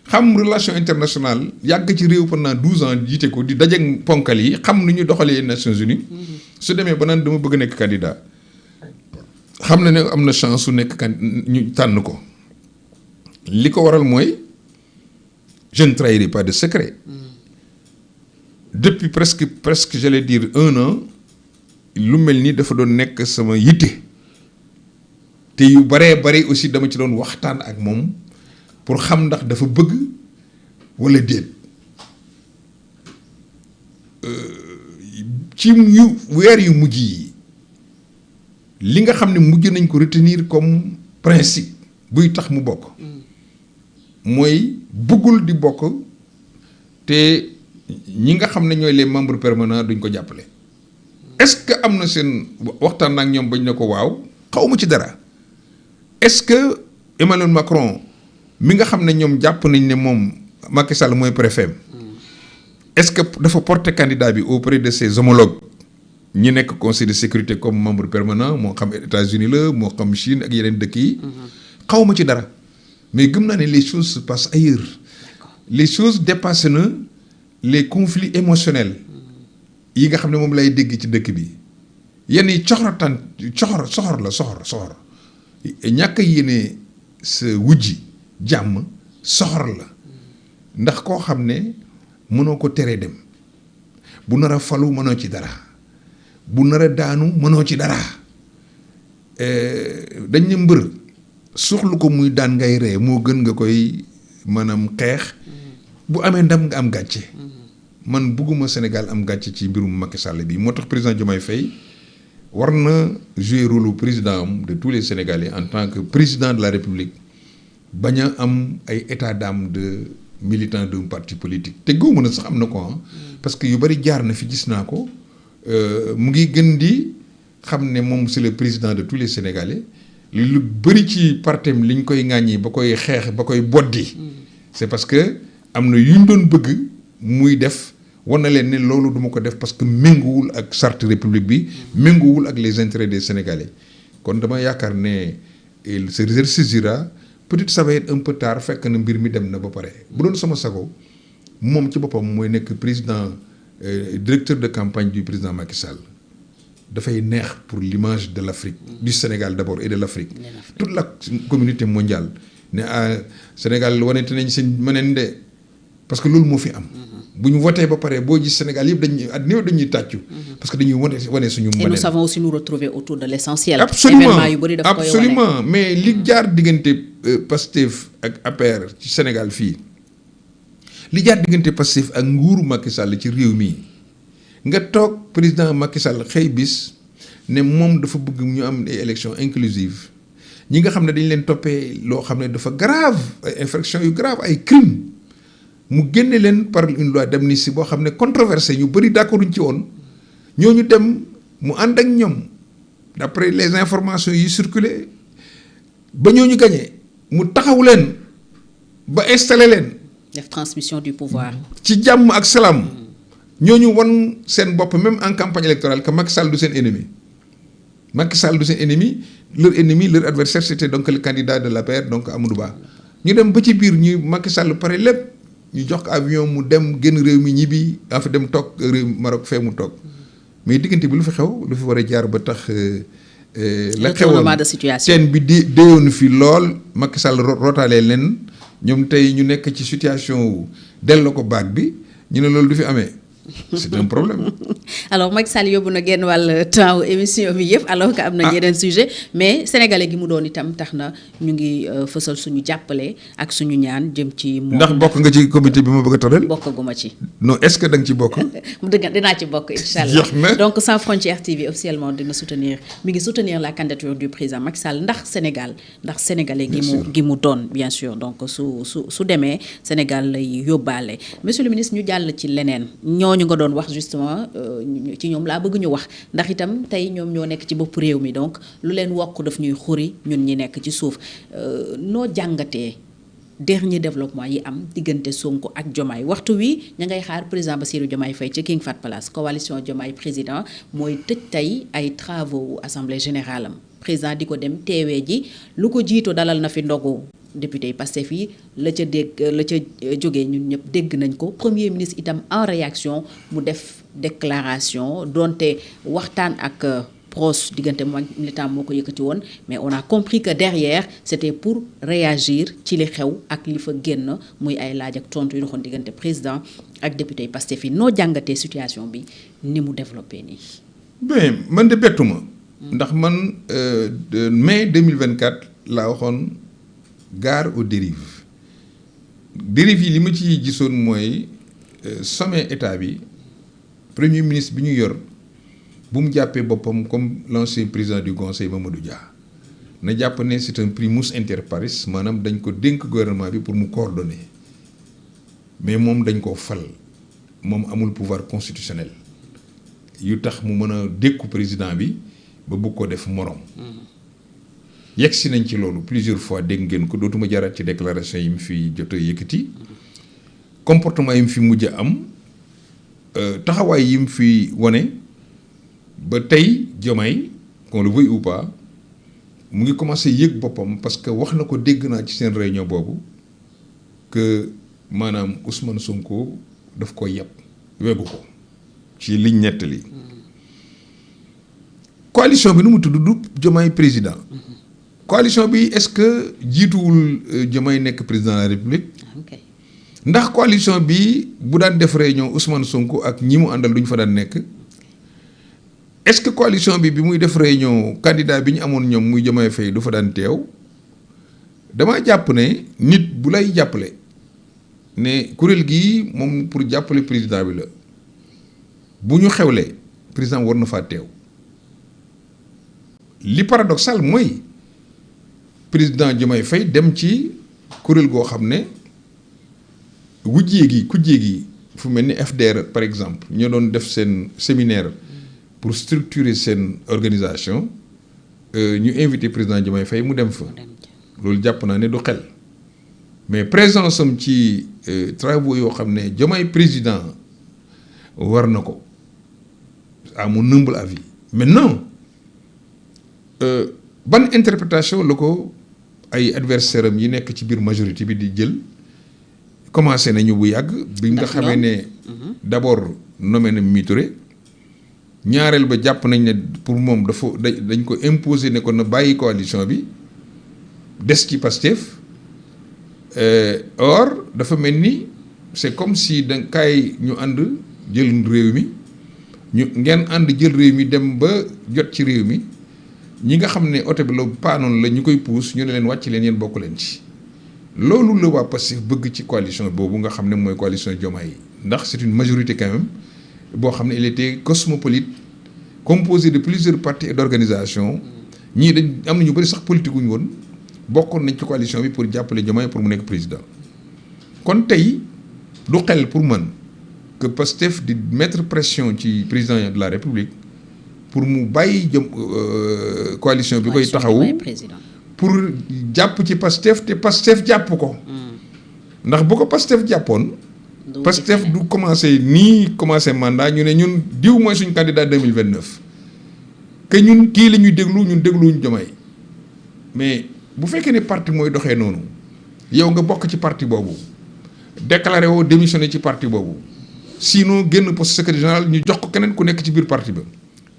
xam relation internationale yàgg ci réew pendant 12 ans jiite ko di dajeeg ponkal yi xam ni ñuy doxalee Nations Unies. su demee ba naan dama bëgg nekk candidat. xam na ne am na chance su nekk ñu tànn ko. li ko waral mooy je ne trahirai pas de secret. Depuis presque j'allais dire 1 an lu mel ni dafa doon nekk sama yitte te yu bari aussi dama ci doon waxtaan ak moom pour xam ndax dafa bëgg wala déet ci weer yu mujj yi li nga xam ne mujj nañ ko retenir comme principe buy tax mu bokk. mooy bëggul di bokk te ñi nga xam ne ñooy les membres permanents duñ ko jàppale. est-ce que am na seen waxtaan ak ñoom bañ ne ko waaw xawma ci dara est-ce que Emmanuel Macron mi nga xam ne ñoom jàpp nañ ne moom Macky Sall mooy préfet est-ce que dafa porter candidat bi auprès de ses homologues ñi nekk conseil de sécurité comme membre permanent moo xam États-Unis la moo xam Chine ak yeneen dëkk yi. xawma ci dara. mais gëm naa ne les choses se passent ailleurs. Les choses dépassent na les conflits émotionnels yi nga xam ne moom lay dégg ci dëkk bi yenn yi soxor la ñàkk yéene sa wujji jàmm soxor la ndax koo xam ne mënoo ko teree dem bu nar a falu mënoo ci dara bu nar a daanu mënoo ci dara dañ ne mbër soxlu ko muy daan ngay ree moo gën nga koy maanaam xeex bu amee ndam nga am gàcce man bugguma Sénégal am gàcce ci mbirum Macky Sall bi moo tax président Diomaye Faye war na jouer rôle président de tous les Sénégalais en tant que président de la République bañ a am ay état d'âme de militant d'un parti politique te góobu na sax am na ko parce que yu bari jaar na fi gis naa ko mu ngi gën di xam ne moom c'est le président de tous les Sénégalais lu bëri ci partem li ñu koy ŋàññi ba koy xeex ba koy boddi c'est parce que am na yu ñu doon bëgg muy def war na leen ne loolu duma ko def parce que méngoowul ak charte république bi méngoowul ak les intérêts des Sénégalais kon dama yaakaar ne il se ressaisira peut-être ça va être un peu tard fekk na mbir mi dem na ba pare bu doon sama sago moom ci boppam mooy nekk président directeur de campagne du président Macky Sall dafay neex pour l'image de l'Afrique, du Sénégal d'abord et de l'Afrique. Toute la communauté mondiale ne Sénégal wanete nañ seen mëneen de parce que loolu moo fi am. bu ñu voté ba pare boo gis Sénégal yëpp dañuy tàccu. parce que dañuy wane suñu mëneen. Et nous savons aussi nous retrouver autour de l'essentiel. Absolument yu bëri daf koy wane. absolument mais li jaar diggante Pastef ak APR ci Sénégal fii li jaar diggante Pastef ak nguuru Macky Sall ci réew mi nga toog président Macky Sall xëy bis ne moom dafa bëgg ñu am ay élections inclusives ñi nga xam ne dañ leen toppee loo xam ne dafa grave ay infractions yu grave ay crimes mu génne leen par une loi d'amnistie boo xam ne controversée ñu bëri d'accorduñ ci woon ñooñu dem mu ànd ak ñoom d'après les informations yi circulé ba ñooñu gagné mu taxaw leen ba installé leen. def transmission du pouvoir. ci jàmm ak salaam. ñooñu won seen bopp même en campagne électorale que Macky Sall du seen ennemi Macky Sall du seen ennemi leur adversaire c'était donc le candidat de l'APR donc Amadou Ba ñu dem ba ci biir ñu Macky Sall pare lépp ñu jox ko avion mu dem génn réew mi ñibbi en fait dem toog réew Maroc fee mu toog mais diggante bi lu fi xew lu fi war a jaar ba tax. la xewoon teen bi déyoon fi lool Macky Sall rootaalee leen ñoom tey ñu nekk ci situation wu delloo ko baag bi ñu ne loolu du fi amee. C'est un problème. Alors Macky Sall yóbbu na genn wàll temps émission bi yëpp alors que am na yeneen sujet mais sénégalais gi mu doon itam tax na ñu ngi fësal suñu jàppale ak suñu ñaan jëm ci. ndax bokk nga ci comité bi ma bëgg a toral. bokkaguma ci. non est-ce que da nga ci bokk. dinaa ci bokk incha allah donc Sans Frontières TV officiellement dina soutenir mi ngi soutenir la candidature du président Macky Sall ndax Sénégal ndax sénégalais gi mu doon bien sûr donc su demee Sénégal lay yóbbaale monsieur le ministre ñu jàll ci leneen ñu nga doon wax justement ci ñoom laa bëgg ñu wax ndax itam tey ñoom ñoo nekk ci bopp réew mi donc lu leen wokk daf ñuy xuri ñun ñi nekk ci suuf noo jàngatee dernier développement yi am diggante Sonko ak Diomaye waxtu wi ña ngay xaar président Bassirou Diomaye Faye ci King Fahd Palace coalition Diomaye président mooy tëj tey ay travaux assemblée générale am président di ko dem teewee ji lu ko jiito dalal na fi ndogu député yi Pastef yi la ca jógee ñun ñëpp dégg nañ ko premier ministre itam en réaction mu def déclaration donte waxtaan ak proche diggante moom militant moo ko yëkkati woon mais on a compris que derrière c'était pour réagir ci li xew ak li fa génn muy ay laaj ak tontu yu doxoon diggante président ak député yi Pastef yi noo jàngatee situation bi ni mu développé nii. bien man de bettuma ndax man mai 2024 laa waxoon. Gare aux dérives yi li ma ci gisoon mooy sommet état bi premier ministre bi ñu yor bu mu jàppee boppam comme l'ancien président du conseil Mamadou Dia na jàpp ne c'est un primus inter pares maanaam dañ ko dénk gouvernement bi pour mu coordonner mais moom dañ koo fal moom amul pouvoir constitutionnel yu tax mu mën a dékku président bi ba bëgg ko def morom. yegg si nañ ci loolu plusieurs fois dégg ngeen ko dootuma jaraat ci déclaration yi mu fi jot a yëkkati comportement yi mu fi mujj am taxawaay yi mu fi wane ba tey Diomaye qu'on le veuille ou pas mu ngi commencé yëg boppam parce que wax na ko dégg naa ci seen réunion boobu que maanaam Ousmane Sonko daf ko yàpp wegu ko ci liñ nettali coalition bi nu mu tudd du Diomaye président. coalition bi est-ce que jiituwul Diomaye nekk président de la République ndax coalition bi bu daan def réunion Ousmane Sonko ak ñi mu àndal duñ fa daan nekk est-ce que coalition bi muy def réunion candidat bi ñu amoon ñoom muy Diomaye Faye du fa daan teew damaa jàpp ne nit bu lay jàppale ne kuréel gii moom pour jàppale président bi la bu ñu xewlee président war na faa teew li paradoxal mooy président Diomaye Faye dem ci kuréel goo xam ne kujjee gi fu mel ni FDR par exemple ñoo doon def seen séminaire pour structurer seen organisation ñu invité président Diomaye Faye mu dem fa loolu jàpp naa ne du xel mais présence am ci travaux yoo xam ne Diomaye président war na ko à mon humble avis maintenant ban interprétation la ko ay adversaire am yi nekk ci biir majorité bi di jël commencé nañu bu yàgg bi nga xamee ne d'abord nommé na Mimi Touré ñaareel ba jàpp nañ ne pour moom dañ ko imposer ne ko na bàyyi coalition bi des ci Pastef or dafa mel ni c'est comme si da kaay ñu ànd jël réew mi ngeen ànd jël réew mi dem ba jot ci réew mi ñi nga xam ne oto bi la paanoon la ñu koy puus ñu ne leen wàcc leen yéen bokk leen ci loolu la waa Pastef bëgg ci coalition boobu nga xam ne mooy coalition Diomaye yi ndax c'est une majorité quand même boo xam ne il était cosmopolite composé de plusieurs partis et d'organisations ñii dañ am na ñu bëri sax politique wuñu woon bokkoon nañ ci coalition bi pour jàppale Diomaye pour mu nekk président kon tey du xel pour man que Pastef di mettre pression ci président de la République pour mu bàyyi coalition bi koy taxawu pour jàpp ci Pastef te Pastef jàpp ko ndax bu ko Pastef jàppoon Pastef du commencé mandat ñu ne ñun diw mooy suñu candidat 2029 que ñun kii la ñuy déglu ñun dégluwuñu Diomaye mais bu fekkee ne parti mooy doxee noonu yow nga bokk ci parti boobu déclaré woo démissionné ci parti boobu sinon génn poste secrétaire général ñu jox ko keneen ku nekk ci biir parti ba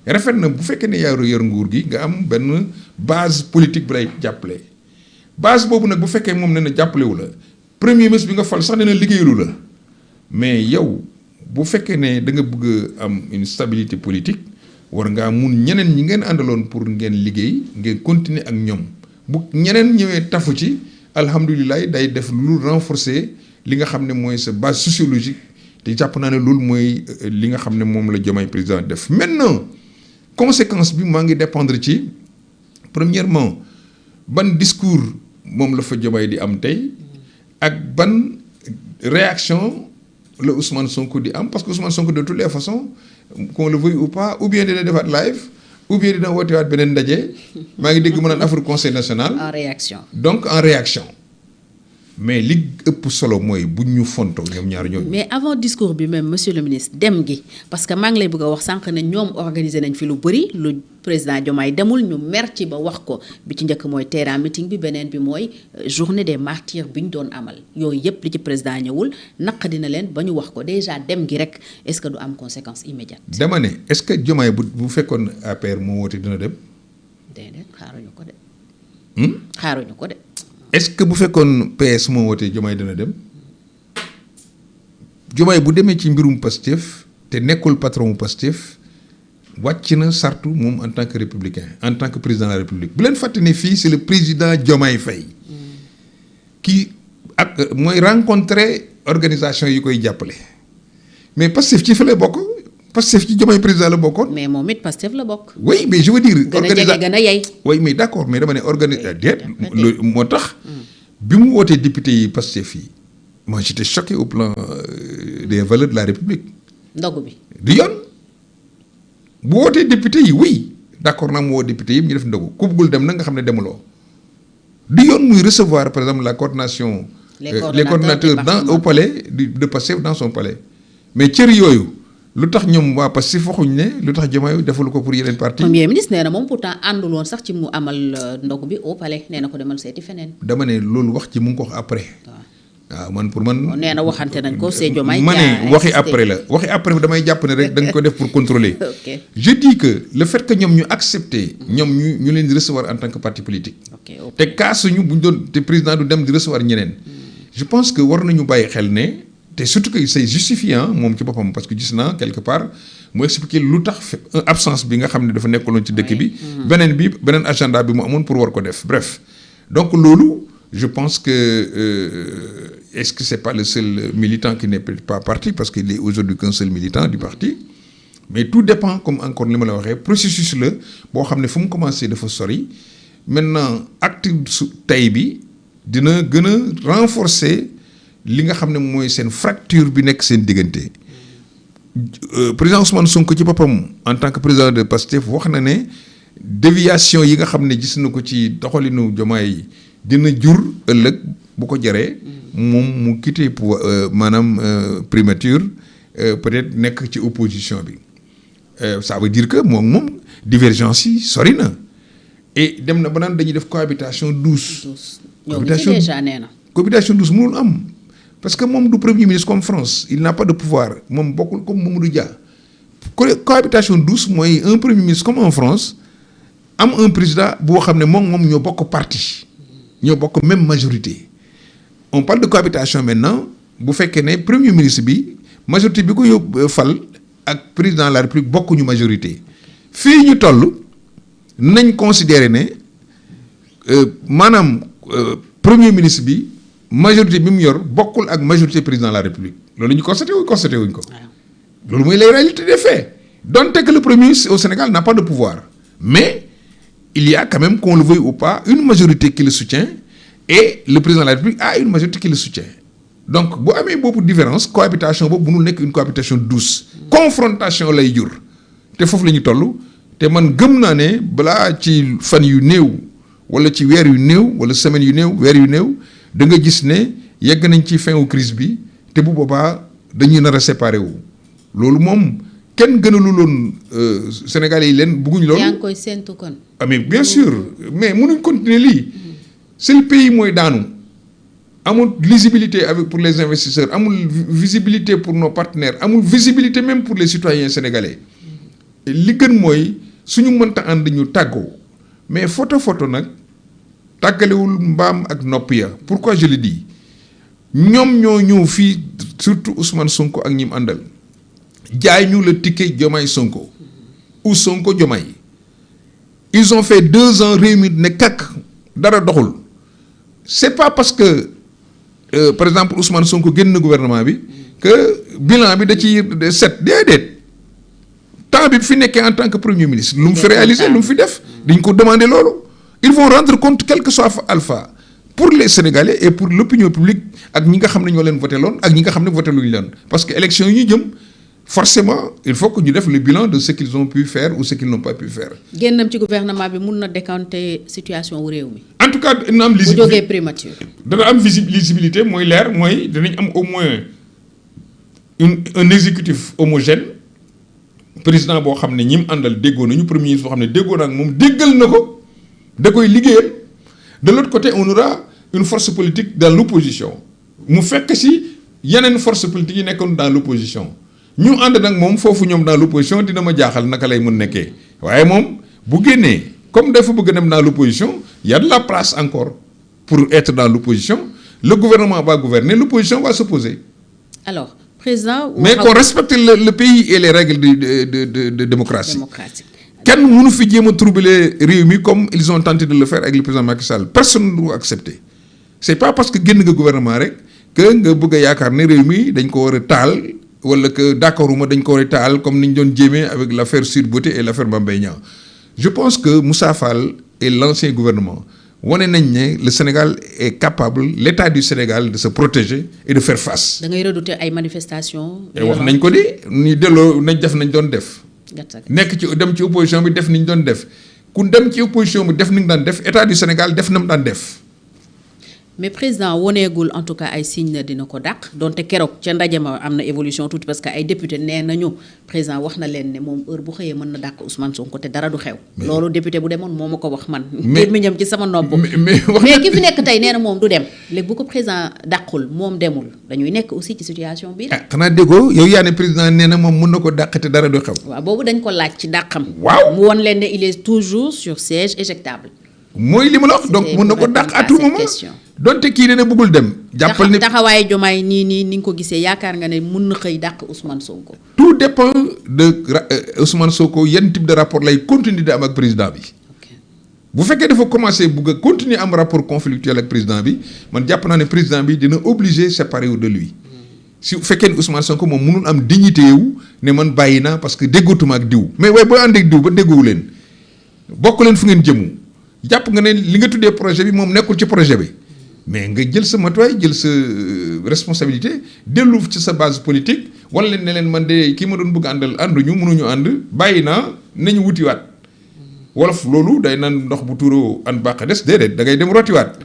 rafet na bu fekkee ne yaa yor nguur gi nga am benn base politique bu lay jàppale base boobu nag bu fekkee moom nee na jàppalewu la premier ministre bi nga fal sax nee na liggéeyalu la mais yow bu fekkee ne da nga bëgg am une stabilité politique war ngaa mun ñeneen ñi ngeen àndaloon pour ngeen liggéey ngeen continuer ak ñoom bu ñeneen ñëwee tafu ci alhamdulilah day def lu renforcer li nga xam ne mooy sa base sociologique te jàpp naa ne loolu mooy li nga xam ne moom la Diomaye président def maintenant conséquence bi maa ngi dépendre ci premièrement ban discours moom la fa Diomaye di am tey ak ban réaction la Ousmane Sonko di am parce que Ousmane Sonko de toutes les façons qu'on le veuille ou pas ou bien dina defaat live ou bien dina wootewaat beneen ndaje maa ngi dégg mu naan affaire conseil national. en réaction donc en réaction. mais li ëpp solo mooy buñ ñu fontoo ñoom ñaar ñooñu. mais avant discours bi même monsieur le ministre dem gi parce que maa ngi lay bëgg a wax sànq ne ñoom organiser nañ fi lu bëri lu président Diomaye demul ñu mer ci ba wax ko bi ci njëkk mooy terrain meeting bi beneen bi mooy journée des martyrs bi ñu doon amal yooyu yëpp li ci président ñëwul naq dina leen ba ñu wax ko déjà dem gi rek est-ce que du am conséquence immédiate. dama ne est-ce que Diomaye bu fekkoon APR moo woote dina dem. déedéet xaaruñu ko de. xaaruñu ko de. est-ce que bu fekkoon PS moo wootee Diomaye dina dem Diomaye bu demee ci mbirum Pastef te nekkul patron mu Pastef wàcc na sartu moom en tant que républicain en tant que président de la République bu leen fàtte ne fii c'est le président Diomaye Faye kii ak mooy rencontrer organisation yi koy jàppale mais Pastef ci fa lay bokk Pastef ci Diomaye président la bokkoon. mais moom it Pastef la bokk. oui mais je veux dire. gën a yey. oui mais d'accord mais dama ne loolu moo tax. bi mu wootee député yi Pastef yi moi j'étais choqué au plan des valeurs de la République. ndogu bi du yoon bu wootee député yi oui d'accord naa mu woo député yi ñu def ndogu ku bëggul dem na nga xam ne demuloo du yoon muy recevoir par exemple la coordination. les coordinateurs au palais de Pastef dans son palais mais cër yooyu. lu tax ñoom waa Pastef waxuñ ne lu tax Diomaye deful ko pour yeneen parti. premier ministre nee na moom pourtant àndul woon sax ci mu amal ndogu bi au palais nee na ko demal seeti feneen. dama ne loolu wax ci mu ngi ko wax après. waaw man pour man. nee na waxante nañ ko c'est Diomaye. ma ne waxi après la waxi après damay jàpp ne rek dañ ko def pour contrôler. ok je dis que le fait que ñoom ñu accepter ñoom ñu leen di recevoir en tant que parti politique. ok te kaasuñu bu ñu doon te président du dem di recevoir ñeneen. je pense que war nañu bàyyi xel ne. te surtout que c'est justifiant moom ci boppam parce que gis naa quelque part mu expliquer lu tax absence bi nga xam ne dafa nekkaloon ci dëkk bi. beneen agenda bi mu amoon pour war ko def bref. donc loolu je pense que est-ce que c'est pas le seul militant qui n'est pas parti parce qu'il est aujourd'hui qu'un seul militant du parti mais tout dépend comme encore li ma la waxee processus la boo xam ne fu mu commencé dafa sori maintenant acte su tey bi dina gën a renforcer. li nga xam ne mooy seen fracture bi nekk seen diggante président Ousmane Sonko ci boppam en tant que président de Pastef wax na ne déviation yi nga xam ne gis na ko ci doxalinu Diomaye dina jur ëllëg bu ko jaree moom mu quitté pour maanaam primature peut-être nekk ci opposition bi ça veut dire que moom divergence yi sori na et dem na ba naan dañuy def cohabitation douce. cohabitation déjà nee na. cohabitation douce mënul am. parce que moom du premier ministre comme France il n'a pas de pouvoir moom bokkul comme Mamadou Dia cohabitation douce mooy un premier ministre comme en France am un président boo xam ne moom ñoo bokk parti ñoo bokk même majorité. On parle de cohabitation maintenant bu fekkee ne premier ministre bi majorité bi ko yóbbu fal ak président de la république bokkuñu majorité fii ñu toll nañ considérer ne maanaam premier ministre bi majorité bi mu yor bokkul ak majorité président de la république loolu ñu constaté wuñ ko. loolu mooy les réalités des faits donte que le premier ministre au Sénégal n'a pas de pouvoir mais il y a quand même, qu'on le veuille ou pas, une majorité qui le soutient et le président de la République a une majorité qui le soutient. Donc, si il y a beaucoup de différence, cohabitation, n'est qu'une cohabitation douce. Confrontation lay jur. Te fofu lañu tollu te man gëm naa ne balaa ci fan yu néew wala ci weer yu néew wala semaine yu néew weer yu néew da nga gis ne yegg nañ ci fin wu crise bi te bu boobaa dañuy nar a séparé wu loolu moom kenn gënaluloon Sénégalais yi leen bëgguñ loolu. yaa ngi koy séntu kon. ah mais bien sûr mais mënuñ continuer lii c'est le pays mooy daanu amul lisibilité avec pour les investisseurs amul visibilité pour nos partenaires amul visibilité même pour les citoyens sénégalais li gën mooy suñu mënta ànd ñu tàggoo mais photo nag tàggalewul mbaam ak nopp ya pourquoi je le dis ñoom ñoo ñëw fii surtout Ousmane Sonko ak ñi mu àndal jaay ñu le ticket Diomaye Sonko ou Sonko Diomaye ils ont fait 2 ans réew mi ne kak dara doxul c'est pas parce que par exemple Ousmane Sonko génn na gouvernement bi que bilan bi da ci set déedéet temps bi fi nekkee en tant que premier ministre lu mu fi réaliser lu mu fi def dañ ko demander loolu ils vont rendre compte quel que soit alpha pour les Sénégalais et pour l'opinion publique ak ñi nga xam ne ñoo leen voté loon ak ñi nga xam ne voté luñu leen parce que élection yi ñu jëm forcément il faut que ñu def le bilan de ce qu'ils ont pu faire ou ce qu'ils n'ont pas pu faire. génnam ci gouvernement bi mun na décanter situation wu réew mi. en tout cas dina am bu jógee primature. dana am visibilité mooy leer mooy danañ am au moins un exécutif homogène président boo xam ne ñi mu àndal déggoo nañu premier ministre boo xam ne déggoo na ak moom déggal na ko da koy liggéeyal de l'autre côté on aura une force politique dans l'opposition mu fekk si yeneen force politique yi nekkoon dans l'opposition ñu ànd nag moom foofu ñoom dans l'opposition dina ma jaaxal naka lay mën nekkee waaye moom bu génnee comme dafa bëgg dem dans l'opposition il y a de la place encore pour être dans l'opposition le gouvernement va gouverner l'opposition va s'opposer. Alors président. mais qu'on respecte le pays et les règles de démocratie. kenn mënu fi jéem a troubler réew mi comme ils ont tenté de le faire avec le président Macky Sall personne ne doit accepter c'est pas parce que génn nga gouvernement rek que nga bëgg a yaakaar ne réew mi dañ ko war a taal wala que d'accorduma dañ ko war a taal comme ni ñu doon jéemee avec l'affaire Sweet Beauté et l'affaire Mame Mbaye Niang je pense que Moussa Fall et l'ancien gouvernement wane nañ ne le Sénégal est capable l'État du Sénégal de se protéger et de faire face. da ngay redouter ay manifestations. wax nañ ko di ñu delloo nañ def nañ doon def. nekk ci dem ci opposition bi def ni ñu doon def ku dem ci opposition bi def ni ñu daan def État du Sénégal def na mu daan def. mais président woneegul en tout cas ay signe na dina ko dàq donte keroog ca ndaje ma am na évolution tuuti parce que ay député nee nañu président wax na leen ne moom heure bu xëyee mën na dàq Ousmane Sonko te dara du xew. loolu député bu demoon moo ma ko wax man. mais mi ñam ci sama nopp. mais ki fi nekk tey nee na moom du dem léegi bu ko président dàqul moom demul dañuy nekk aussi ci situation bi. ah xanaa déggoo yow yaa ne président nee na moom mën na ko dàq te dara du xew. waaw boobu dañ ko laaj ci dàqam. waaw mu won leen ne il est toujours sur siège éjectable. mooy li ma la wax donc mën na ko dàq à tout moment donte kii ne bëggul dem. jàppal ne taxawaayu Diomaye nii nga ko gisee yaakaar nga ne mën na xëy dàq Ousmane Sonko. tout dépend de Ousmane Sonko yan type de rapport lay continuer di am ak président bi. bu fekkee dafa commencer bëgg a continuer am rapport conflictuel ak président bi man jàpp naa ne président bi dina obligé séparer wu de lui. su fekkee ne Ousmane Sonko moom mënul am dignité wu ne man bàyyi naa parce que déggootuma ak diw mais waaye boo ànd ak diw ba déggoowu leen bokk leen fu ngeen jëmu. jàpp nga ne li nga tuddee projet bi moom nekkul ci projet bi mais nga jël sa matuwaay jël sa responsabilité dellu ci sa base politique wala leen ne leen man de kii ma doon bëgg àndal ànduñu mënuñu ànd bàyyi naa nañu wutiwaat wolof loolu day naan ndox bu tuuroo an baax des déedéet da ngay dem rotiwaat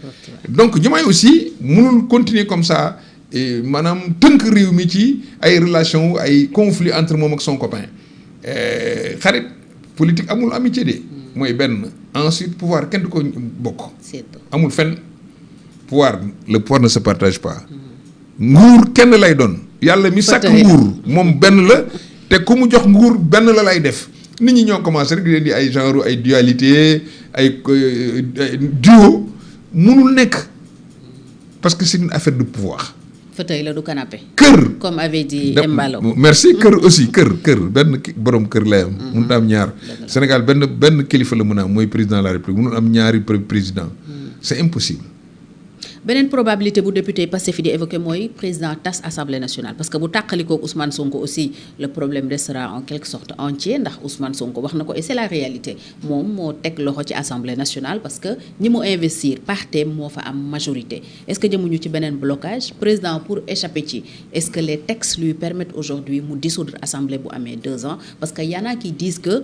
donc Diomaye aussi mënul continuer comme ça maanaam tënk réew mi ci ay relation ay conflit entre moom ak son copain xarit politique amul amitié de mooy benn ensuite pouvoir kenn du ko bokk amul fenn pouvoir le pouvoir ne se partage pas nguur kenn lay doon yàlla mi sàkk nguur moom benn la te ku mu jox nguur benn la lay def nit ñi ñoo commencé rek di leen di ay genre ay dualité ay duo mënul nekk parce que c'est une affaire de pouvoir. fauteuil la du canapé. kër comme avait dit Embalo. merci kër aussi kër benn borom kër lay am. mënut a am ñaar. Sénégal benn kilifa la mën a am mooy président de la République mënul am ñaari président. c'est impossible. beneen probabilité bu député Pastef fi di évoqué mooy président tas assemblée nationale parce que bu tàqalikoo Ousmane Sonko aussi le problème restera en quelque sorte entier ndax Ousmane Sonko wax na ko et c'est la réalité moom moo teg loxo ci assemblée nationale parce que ñi mu investir partem moo fa am majorité est-ce que jëmuñu ci beneen blocage président pour échapper ci est-ce que les textes lui permettent aujourd'hui mu dissoudre assemblée bu amee 2 ans parce que y en a qui disent que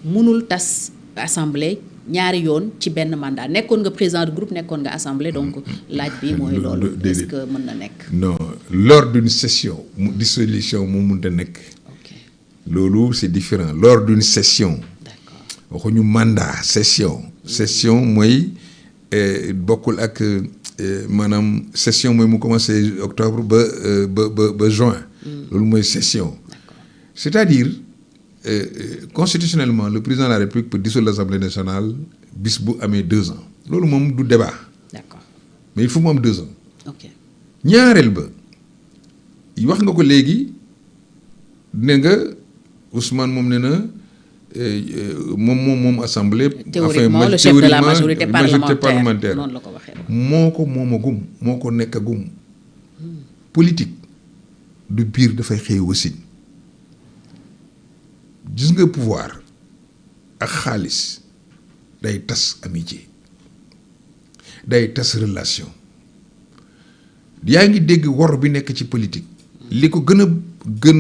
mënul tas assemblée ñaari yoon ci benn mandat nekkoon nga président de groupe nekkoon nga assemblée donc laaj bi mooy loolu est-ce que mën na nekk. non lors d'une session dissolution mu mënta nekk. ok loolu c'est différent lors d'une session. d'accord waxuñu mandat session mooy bokkul ak maanaam session mooy mu commencé octobre ba juin. loolu mooy session. c'est-à-dire. Constitutionnellement le président de la République peut dissoudre l'Assemblée nationale bis bu amee 2 ans loolu moom du débat. d'accord mais il faut mu am 2 ans. ok ñaareel ba wax nga ko léegi ne nga Ousmane moom ne na moom assemblée. théoriquement le chef de la majorité parlementaire noonu la ko waxee. moo ko moomagum moo ko nekkagum. politique du biir dafay xëy wasin gis nga pouvoir ak xaalis day tas amitié day tas relation yaa ngi dégg wor bi nekk ci politique li ko gën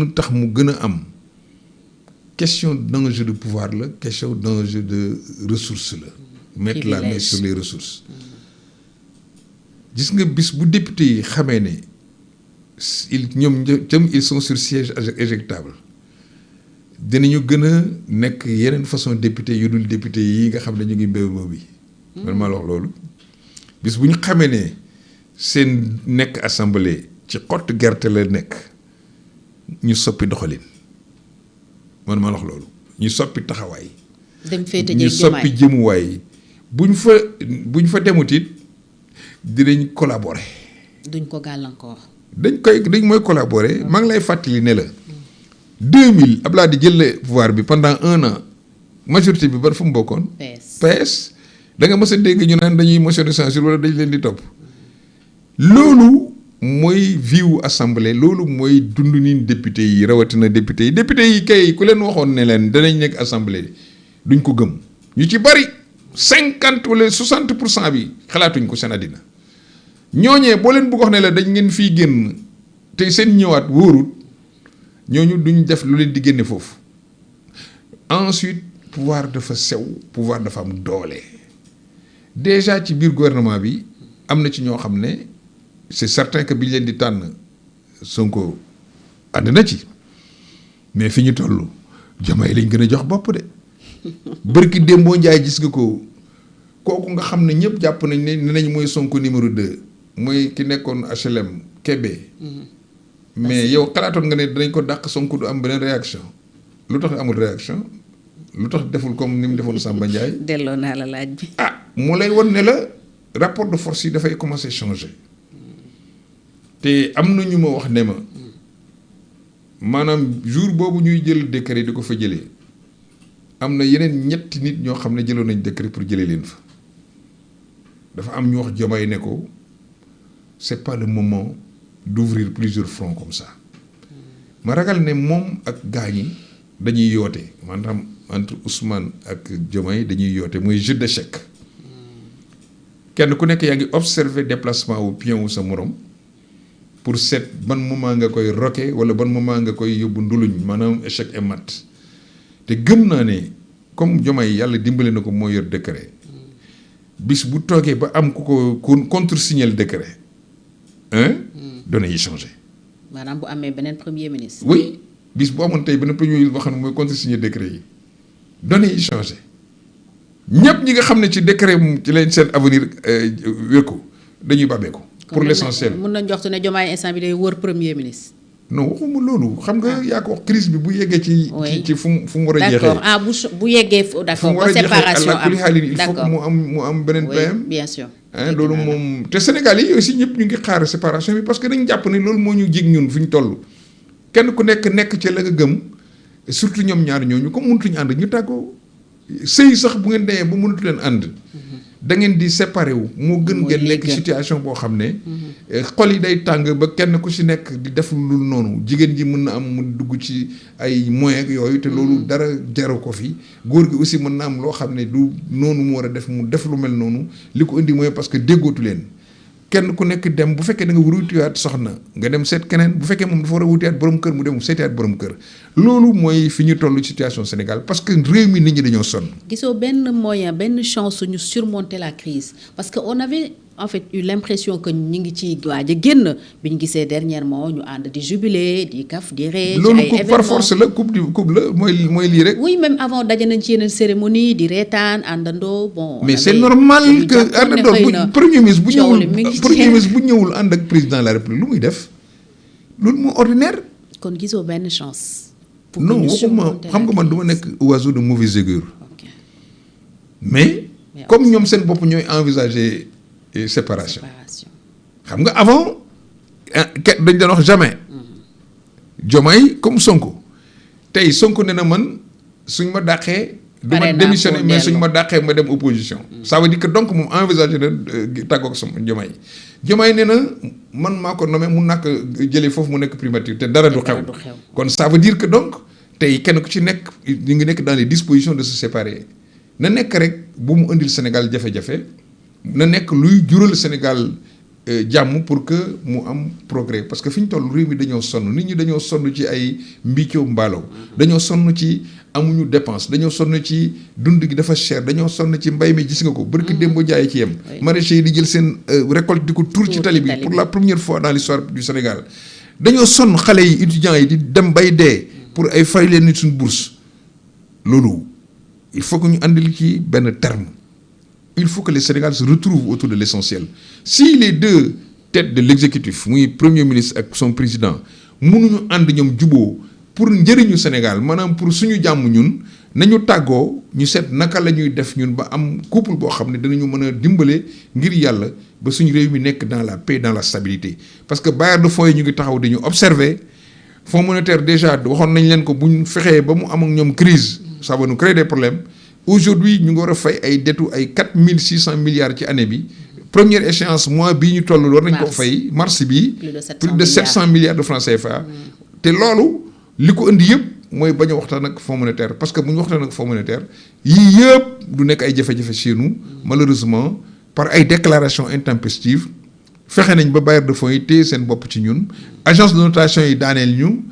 a tax mu gën a am question d'enjeu de pouvoir la question d'enjeu de ressources la mettre la main sur les ressources gis nga bis bu député yi xamee ne ils sont sur siège éjectable dinañu gën a nekk yeneen façon député yu dul député yi nga xam ne ñu ngi mbéy bi man maa la wax loolu bis bu ñu xamee ne seen nekk assemblée ci xottu gerte la nekk ñu soppi doxalin man maa la wax loolu ñu soppi taxawaay. dem féete ñu soppi jëmuwaay buñ fa demut it dinañ collaborer. duñ ko gàllankoor. dañ mooy collaborer maa ngi lay fàttali ne la. 2000 Abdoulaye di jël pouvoir bi pendant 1 an majorité bi ba fu mu bokkoon. PS da nga mës a dégg ñu naan dañuy motion de censure wala dañ leen di topp. loolu mooy viwu assemblée loolu mooy dund ni député yi rawatina député yi kay ku leen waxoon ne leen danañ nekk assemblée duñ ko gëm ñu ci bari 50 wala 60% bi xalaatuñ ko seen àddina ñooñee boo leen bëgg wax ne la dañ ngeen fii génn te seen ñëwaat wóorut. ñooñu duñ def lu leen di génne foofu ensuite pouvoir dafa sew pouvoir dafa am doole déjà ci biir gouvernement bi am na ci ñoo xam ne c'est certain que biñ leen di tànn Sonko ànd na ci mais fi ñu toll Diomaye lañ gën a jox bopp de bërki Dembo Ndiaye gis nga ko kooku nga xam ne ñëpp jàpp nañ ne nañ mooy Sonko numéro 2 mooy ki nekkoon HLM Kébé. mais yow xalaatoon nga ne danañ ko dàq Sonko du am beneen réaction lu tax amul réaction lu tax deful comme ni mu defoon Samba Ndiaye. delloo naa la laaj bi. mu lay won ne la rapport de force yi dafay commencer changer te am na ñu ma wax ne ma maanaam jour boobu ñuy jël décret di ko fa jëlee am na yeneen ñetti nit ñoo xam ne jëloon nañ décret pour jëlee leen fa dafa am ñu wax Diomaye ne ko c'est pas le moment d'ouvrir plusieurs fronts comme ça ma ragal ne moom ak gaañi dañuy yoote maanaam entre Ousmane ak Diomaye dañuy yoote mooy jeu d'échec kenn ku nekk yaa ngi observer déplacement wu pion wu sa morom pour seet ban moment nga koy roquer wala ban moment nga koy yóbbu nduluñ maanaam échec et mat te gëm naa ne comme Diomaye yàlla dimbale na ko moo yor décret bis bu toogee ba am ku ko contresigner le décret données yi changé. maanaam bu amee beneen premier ministre. oui bis bu amoon tey beneen premier ministre boo xam ne mooy contresigner décret yi données yi changé ñëpp ñi nga xam ne ci décret ci leen seen avenir wékku dañuy bàbbee ko. pour l'essentiel mun nañ joxtu ne Diomaye instant bi day wër premier ministre. non waxuma loolu xam nga yaa ko wax crise bi bu yeggee ci fu mu war a jeexee. d'accord bu yeggee d'accord ba séparation am il faut que mu am beneen PM. bien sûr. loolu moom te Sénégal yi aussi ñëpp ñu ngi xaar séparation bi parce que dañu jàpp ne loolu moo ñu jig ñun fi ñu toll kenn ku nekk ci la nga gëm surtout ñoom ñaar ñooñu comme mënatuñu ànd ñu tàggoo sëy sax bu ngeen demee ba mënatu leen ànd. da ngeen di séparé wu moo gën ngeen nekk situation boo xam ne xol yi day tàng ba kenn ku si nekk di def lu noonu jigéen ji mën na am mu dugg ci ay moyens yooyu te loolu dara jaru ko fi góor gi aussi mën na am loo xam ne du noonu mu war a def mu def lu mel noonu li ko indi mooy parce que déggootu leen kenn ku nekk dem bu fekkee da nga war a wutiwaat soxna nga dem seet keneen bu fekkee moom dafa war a wutiwaat borom kër mu dem seetiwaat borom kër loolu mooy fi ñu toll situation Sénégal parce que réew mi nit ñi dañoo sonn. gisoo benn moyen benn chance suñu surmonter la crise parce que on avait en fait eu l'impression que ñu ngi ci waaj a génn bi ñu gisee dernièrement ñu ànd di jubilé di kaf di ree. ci ay événements loolu par force la coupe la mooy lii rek. oui même avant daje nañ ci yeneen cérémonie di reetaan àndandoo bon. mais c'est normal que àndandoo bu premier ministre bu ñëwul ànd ak président de la république lu muy def loolu moo ordinaire. kon gisoo benn chance. non waxuma xam nga man du ma nekk oiseau de mauvaise augure. mais comme ñoom seen bopp ñooy envisager séparation. xam nga avant dañ doon wax jamais. Diomaye comme Sonko tey Sonko ne na man suñ ma dàqee. du ma démissionner mais suñ ma dàqee ma dem opposition. ça veut dire que donc moom envisager na tàggoog sama Diomaye nee na man maa ko nommé mun naa ko jëlee foofu mu nekk primature te dara du xew. kon ça veut dire que donc tey kenn ku ci nekk ñu ngi nekk dans les dispositions de se séparer na nekk rek bu mu indil Sénégal jafe-jafe na nekk luy jural Sénégal jàmm pour que mu am progrès parce que fi ñu toll réew mi dañoo sonn nit ñi dañoo sonn ci ay mbiccoo mbaalaw dañoo sonn ci amuñu dépense dañoo sonn ci dund gi dafa cher dañoo sonn ci mbay mi gis nga ko barki démb jaay ci yem maraîchers yi di jël seen récolte di ko tuur ci tali bi pour la première fois dans l'histoire du Sénégal dañoo sonn xale yi étudiants yi di dem bay dee pour ay fay leen nit suñu bourse loolu il faut que ñu andil ci benn terme il faut que le Sénégal se retrouve autour de l'essentiel si les deux têtes de l'exécutif muy premier ministre ak son président mënuñu ànd ñoom juboo pour njëriñu Sénégal maanaam pour suñu jàmm ñun nañu tàggoo ñu seet naka la ñuy def ñun ba am couple boo xam ne danañu mën a dimbale ngir yàlla ba suñu réew mi nekk dans la paix dans la stabilité parce que bailleurs de fonds yi ñu ngi taxaw dañu observer Fonds monétaire déjà waxoon nañ leen ko bu ñu fexee ba mu am ak ñoom crise ça va nous créer des problèmes aujourd'hui ñu ngi war a fay ay dettu ay 4600 milliards ci année bi première échéance mois bii ñu toll war nañ ko fay mars bi plus de 700 milliards de francs CFA te loolu li ko indi yëpp mooy bañ a waxtaan ak Fonds monétaire parce que bu ñu waxtaan ak Fonds monétaire yii yëpp du nekk ay jafe-jafe chez nous malheureusement par ay déclarations intempestives fexe nañ ba bailleurs de fonds yi téye seen bopp ci ñun agence de notation yi daaneel ñu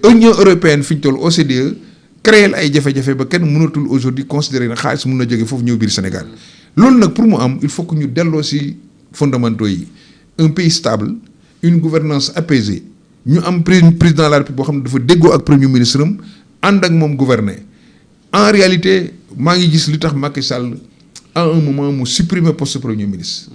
Union européenne fi ñu toll OCDE créer ay jafe-jafe ba kenn mënatul aujourd'hui considérer na xaalis mën na jóge foofu ñëw biir Sénégal loolu nag pour mu am il faut que ñu delloo si fondamentaux yi un pays stable une gouvernance apaisée ñu am président de la République boo xam ne dafa déggoo ak premier ministre am ànd ak moom gouverner en réalité maa ngi gis li tax Macky Sall à un moment mu supprimer poste premier ministre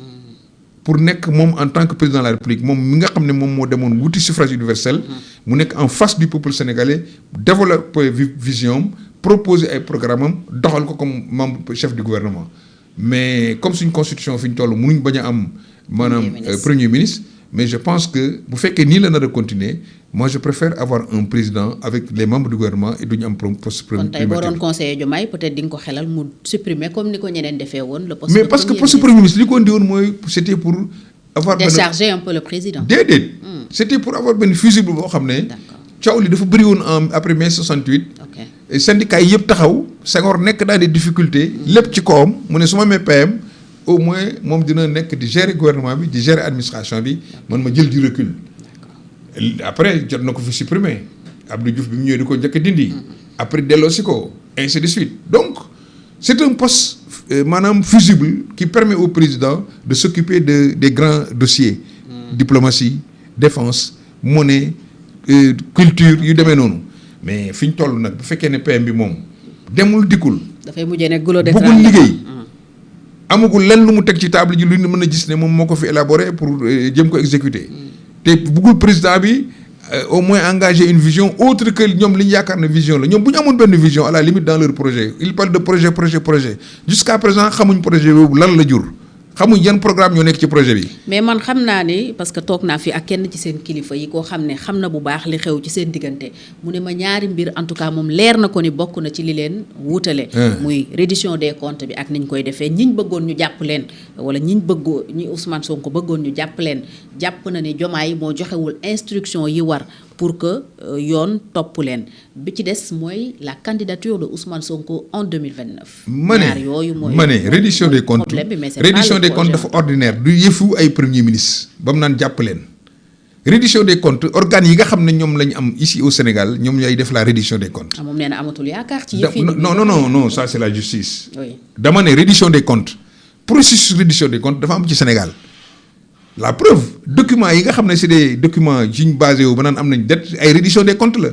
pour nekk moom en tant que président de la République moom mi nga xam ne moom moo demoon wuti suffrage universel mu nekk en face du peuple sénégalais développer vision proposer ay programme am doxal ko comme membre chef du gouvernement mais comme suñ constitution fi ñu toll mënuñ bañ a am maanaam premier ministre mais je pense que bu fekkee nii la nar a continuer moi je préfère avoir un président avec les membres du gouvernement et duñu am poste premier kon tey boo doon conseiller Diomaye peut-être di nga ko xelal mu supprimer comme ni ko ñeneen defee woon le poste mais parce que poste premier ministre li ko indi woon mooy c'était pour avoir décharger un peu le président déedéet c'était pour avoir benn fusible boo xam ne coow li dafa bëri woon après mai 68 syndicat yi yëpp taxaw Senghor nekk dans des difficultés lépp ci kawam mu ne su ma mee PM au moins moom dina nekk di gérer gouvernement bi di gérer administration bi man ma jël du recul après jot na ko fi supprimer Abdou Diouf bi mu ñëwee di ko njëkk a dindi après delloosi ko ainsi de suite donc c'est un poste maanaam fusible qui permet au président de s'occuper des grands dossiers diplomatie défense monnaie culture yu demee noonu mais fi ñu toll nag bu fekkee ne PM bi moom demul dikkul dafay mujjee ne goulot de bëggul liggéey amagul lenn lu mu teg ci table ji lu ñu mën a gis ne moom moo ko fi élaboré pour jëm ko exécuter te bëggul président bi au moins engager une vision autre que ñoom li ñu yaakaar ne vision la ñoom bu ñu amoon benn vision à la limite dans leur projet ils parlent de projet jusqu'à présent xamuñ projet boobu lan la jur xamuñ yan programme ñoo nekk ci projet bi. mais man xam naa ni parce que toog naa fi ak kenn ci seen kilifa yi koo xam ne xam na bu baax li xew ci seen diggante mu ne ma ñaari mbir en tout cas moom leer na ko ni bokk na ci li leen wuutale. muy reddition des comptes bi ak niñ koy defee ñiñ bëggoon ñu jàpp leen wala ñi Ousmane Sonko bëggoon ñu jàpp leen jàpp na ni Diomaye moo joxewul instruction yi war pour que yoon topp leen bi ci des mooy la candidature de Ousmane Sonko en 2029. ñaar yooyu mooy ma ne reddition des comptes reddition des comptes dafa ordinaire du yëfu ay premier ministre ba mu naan jàpp leen reddition des comptes organes yi nga xam ne ñoom la ñu am ici au Sénégal ñoom ñooy def la reddition des comptes. moom nee na amatul yaakaar ci yëf yi. non ça c'est la justice. oui dama ne reddition des comptes processus reddition des comptes dafa am ci Sénégal. La preuve documents yi nga xam ne c'est des documents yu ñu basé wu ba naan am nañ dette ay reddition des comptes la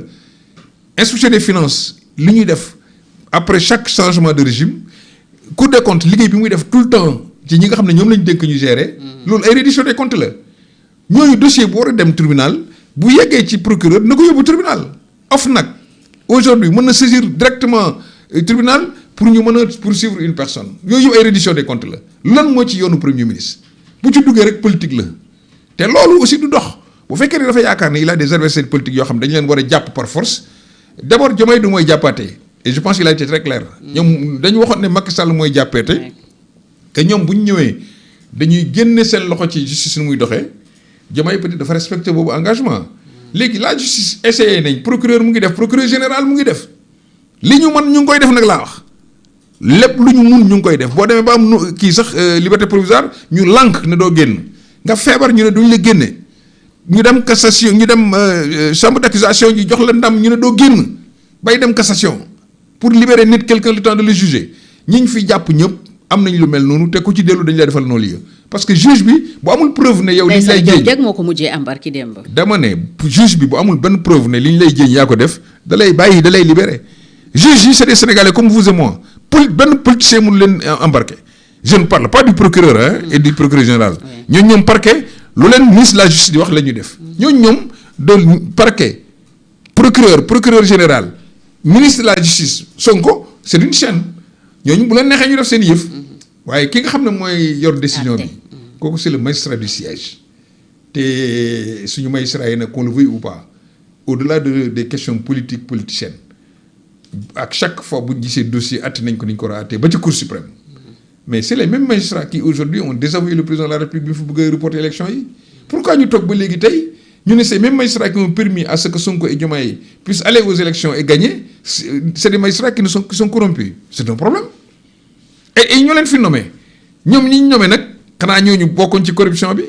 inspection des finances li ñuy def après chaque changement de régime Cour des comptes liggéey bi muy def tout le temps ci ñi nga xam ne ñoom lañ dénk ñu gérer. loolu ay reddition des comptes la ñooñu dossier bu war a dem tribunal bu yeggee ci procureur na ko yóbbu tribunal OFNAC aujourd'hui mën na saisir directement tribunal pour ñu mën a poursuivre une personne yooyu ay reddition des comptes la lan moo ci yoonu premier ministre. bu ci duggee rek politique la te loolu aussi du dox bu fekkee ne dafa yaakaar ne il a des adversaires politiques yoo xam dañu leen war a jàpp par force d'abord Diomaye du mooy jàppaatee et je pense qu'il a été très clair. ñoom dañu waxoon ne Macky Sall mooy jàppaate te ñoom bu ñu ñëwee dañuy génne seen loxo ci justice nu muy doxee Diomaye peut-être dafa respecter boobu engagement. léegi la justice essayé nañ procureur mu ngi def procureur général mu ngi def li ñu mën ñu ngi koy def nag laa wax. lépp lu ñu mun ñu ngi koy def boo demee ba am kii sax liberté provisoire ñu lànk ne doo génn nga feebar ñu ne duñ la génne ñu dem cassation ñu dem chambre d'accusation ñu jox la ndam ñu ne doo génn bay dem cassation pour libérer nit quelqu'un le temps de le juger ñi ñu fi jàpp ñëpp am nañ lu mel noonu te ku ci dellu dañ lay defal non-lieu parce que juge bi bu amul preuve ne yow li ñu lay jéem moo ko mujjee am barki démb. dama ne juge bi bu amul benn preuve ne li ñu lay jéem yaa ko def da lay bàyyi da lay libérer juge yi c'est des Sénégalais comme vous et moi. benn politicien mënu leen embarqué je ne parle pas du procureur et du procureur général ñooñu ñoom parquet lu leen ministre de la justice di wax la ñuy def ñooñu ñoom de parquet procureur général ministre de la justice Sonko c'est une chaîne ñooñu bu leen neexee ñu def seen yëf waaye ki nga xam ne mooy yor décision bi kooku c'est le magistrat du siège te suñu magistrat yi nag qu'on le veuille ou pas au-delà des questions politiciennes ak chaque fois bu ñu gisee dossier àtte nañ ko ni ñu ko war a àttee ba ci Cour suprême mais c'est les mêmes magistrats qui aujourd'hui ont désavoué le président de la République bi fi bëgg a reporter élection yi pourquoi ñu toog ba léegi tey ñu ne ces mêmes magistrats qui ont permis à ce que Sonko et Diomaye puissent aller aux élections et gagner c'est des magistrats qui sont corrompus c'est un problème et ñoo leen fi nommé ñoom ñi ñu nommé nag xanaa ñooñu bokkoon ci corruption bi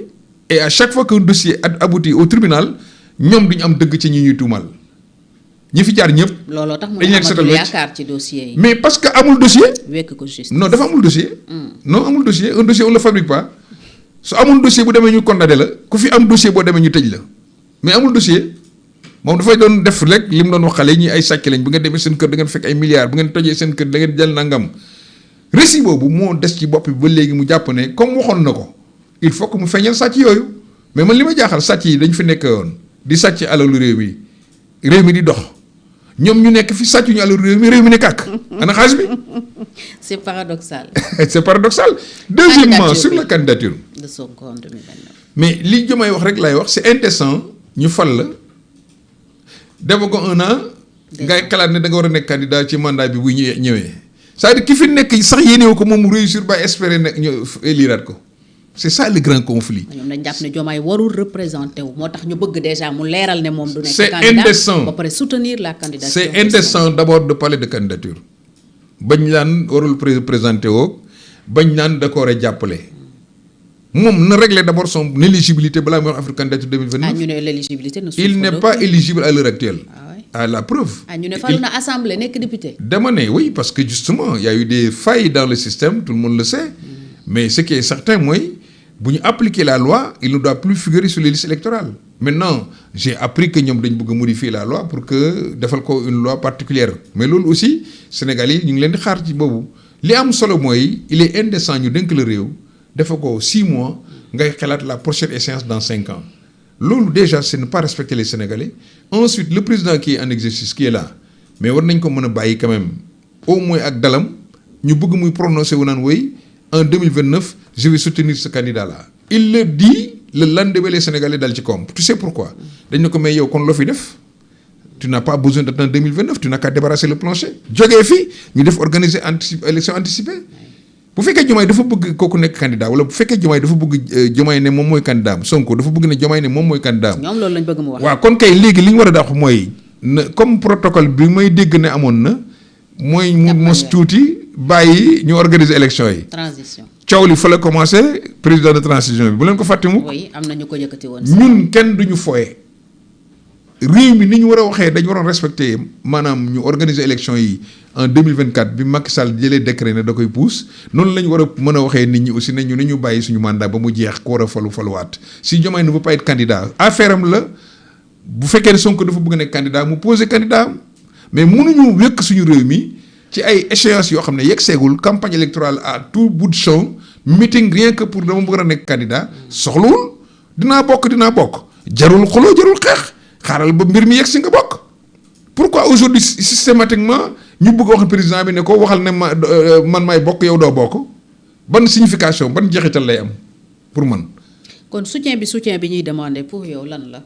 et à chaque fois qu'un dossier aboutit au tribunal ñoom duñu am dëgg ci ñi ñuy tuumal ñi fi jaar ñëpp. looloo tax mu amatul yaakaar ci dossier yi. mais parce que amul dossier. wekk ko justice. non dafa amul dossier. non amul dossier un dossier on le fabrique pas su amul dossier bu demee ñu condamné la ku fi am dossier boo demee ñu tëj la mais amul dossier moom dafay doon def rek li mu doon wax xale ñi ay sàcc lañ bu ngeen demee seen kër da ngeen fekk ay milliards bu ngeen tojee seen kër da ngeen jël nangam récit boobu moo des ci bopp bi ba léegi mu jàpp ne comme waxoon na ko il faut que mu feeñal sàcc yooyu mais man li ma jaaxal sàcc yi dañ fi nekk woon di sàcc alalu réew mi di dox. ñoom ñu nekk fi sàcc ñu àll réew mi ne kàkk ana xaalis bi. c'est paradoxal. c'est paradoxal. Deuxièmement sur la candidature de Sonko en 2029. mais li Diomaye wax rek laay wax c'est indécent ñu fal la def ko 1 an. ngay xalaat ne da nga war a nekk candidat ci mandat bi buy ñëwee. c'est-à-dire ki fi nekk sax yéenewu ko moom mu réussir ba espérer ne ñu éliraat ko. c'est ça le grand conflit. ñoom dañ jàpp ne Diomaye warul représenté wu moo tax ñu bëgg déjà mu leeral ne moom du nekk c'est candidat indécent ba pare soutenir la candidature. c'est indécent d'abord de parler de candidature bañ naan warul présenté woo bañ naan da ko war a jàppale moom na régler d'abord son éligibilité balaa muy wax affaire candidature 2029. ñu ne l'éligibilité ne il n'est pas éligible à l'heure actuelle. À la preuve. ñu ne falu na assemblée nekk député. dama ne oui parce que justement il y a eu des failles dans le système tout le monde le sait mais ce qui est certain mooy. bu ñu appliquer la loi il ne doit plus figurer sur les listes électorales maintenant j'ai appris que ñoom dañ bëgg a modifier la loi pour que defal ko une loi particulière mais loolu aussi Sénégal yi ñu ngi leen di xaar ci boobu li am solo mooy il est indécent ñu dénk la réew dafa ko 6 mois ngay xalaat la prochaine échéance dans 5 ans loolu déjà c'est ne pas respecter les Sénégalais. Ensuite le président qui est en exercice qui est là mais war nañ ko mën a bàyyi quand même au moins ak dalam ñu bëgg muy prononcer wu naan woy en 2029 je vais soutenir ce candidat là. Il le dit le lendemain les Sénégalais dal ci koom. Tu sais pourquoi dañ ne ko mais yow kon loo fi def tu n'as pas besoin d'attendre 2029 tu n'as qu'à débarrasser le plancher. jógee fii ñu def organiser élection anticipée. bu fekkee Diomaye dafa bëgg kooku nekk candidat wala bu fekkee Diomaye dafa bëgg Diomaye ne moom mooy candidat am Sonko dafa bëgg ne Diomaye ne moom mooy candidat am. ñoom loolu lañ bëgg mu wax. waaw kon kay léegi li ñu war a def mooy na comme protocole bi may dégg ne amoon na mooy mu mos tuuti bàyyi ñu organiser élection yi. transition coow li fa la commencé président de transition bi bu leen ko fàtte mu. oui am na ñu ko yëkkati woon. ñun kenn duñu foye réew mi ni ñu war a waxee dañu waroon respecter maanaam ñu organiser élection yi en 2024 bi Macky Sall jëlee décret ne da koy pousse noonu la ñu war a mën a waxee nit ñi aussi ne ñu bàyyi suñu mandat ba mu jeex ku war a faluwaat si Diomaye ne veut pas être candidat affaire am la bu fekkee ne Sonko dafa bëgg nekk candidat mu posé candidat am mais mënuñu wékk suñu réew mi ci ay échéances yoo xam ne yegg seegul campagne électorale à tout bout de champ meeting rien que pour dama bëgg a nekk candidat soxlawul dinaa bokk jarul xuloo jarul xeex xaaral ba mbir mi yegg si nga bokk. Pourquoi aujourd'hui systématiquement ñu bëgg wax président bi ne ko waxal ne man maay bokk yow doo bokk ban signification ban jeexital lay am pour man. kon soutien bi ñuy demander pour yow lan la.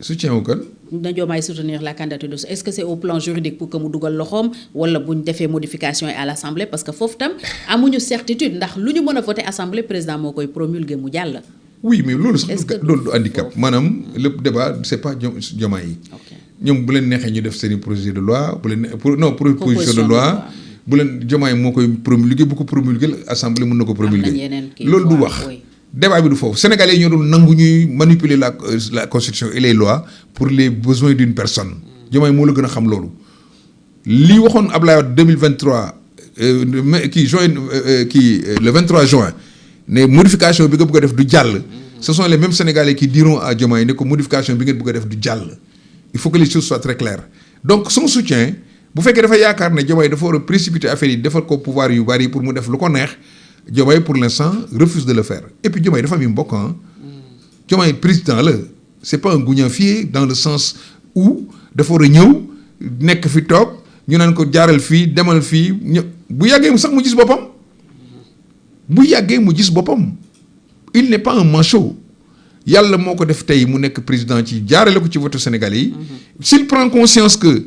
soutien wu kan. na Diomaye soutenir la candidature de est-ce que c'est au plan juridique pour que mu dugal loxoom wala bu ñu defee modification yi à l'Assemblée parce que foofu tam amuñu certitude ndax lu ñu mën a voter Assemblée président moo koy promulguer mu jàll. oui mais loolu sax loolu du handicap maanaam le débat c'est pas Diomaye yi. ñoom bu leen neexee ñu def seen projet de loi bu leen proposition de loi bu leen Diomaye moo koy promulguer bu ko promulguer Assemblée mën na ko promulguer. loolu du wax. débat bi du foofu Sénégalais yi ñoo doon nangu ñuy manipuler la constitution et les lois pour les besoins d'une personne. Diomaye moo la gën a xam loolu. li waxoon Ablaye Wade 2023 le 23 juin ne modification bi nga bëgg a def du jàll. ce sont les mêmes Sénégalais qui diront à Diomaye ne ko modification bi ngeen bëgg a def du jàll. il faut que les choses soient très claires donc son soutien bu fekkee dafa yaakaar ne Diomaye dafa war a précipiter affaire yi defal ko pouvoir yu bari pour mu def lu ko neex. Diomaye pour l'instant refuse de le faire et puis Diomaye dafa am yu mbokk Diomaye président la c'est pas un goujat-fier dans le sens où dafa war a ñëw nekk fi toog ñu naan ko jaaral fii demal fii bu yàggee mu sax mu gis boppam il n'est pas un manchot yàlla moo ko def tey mu nekk président ci jaarale ko ci vote Sénégalais yi s'il prend conscience que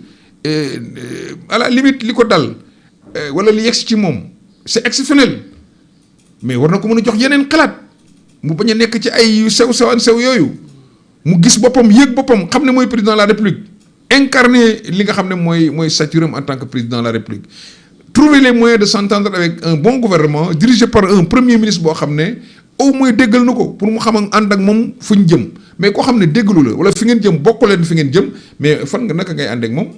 à la limite li ko dal wala li yegsi ci moom c'est exceptionnel mais war na ko mën a jox yeneen xalaat mu bañ a nekk ci ay sew yooyu mu gis boppam yëg boppam xam ne mooy président de la République incarner li nga xam ne mooy staturam en tant que président de la République trouver les moyens de s'entendre avec un bon gouvernement dirigé par un premier ministre boo xam ne au moins déggal na ko pour mu xam ànd ak moom fu ñu jëm mais koo xam ne déggalu la wala fi ngeen jëm bokk leen fi ngeen jëm mais fan nga naka ngay ànd ak moom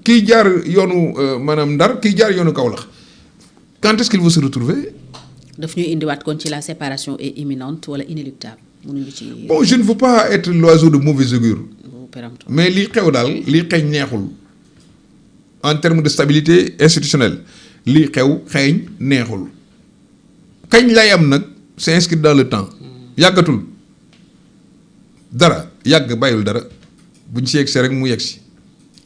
kiy jaar yoonu maanaam Ndar kiy jaar yoonu Kaolack quand est-ce qu'il va se retrouver daf ñuy indiwaat kon ci la séparation est imminente wala inéluctable mënuñu ci. bon je ne veux pas être l'oiseau de mauvais augure mais li xew daal li xeeñ neexul en termes de stabilité institutionnelle li xeeñ neexul kañ lay am nag c'est inscrit dans le temps yàggatul dara yàgg bàyyul dara buñ si yegsi rek mu yegsi.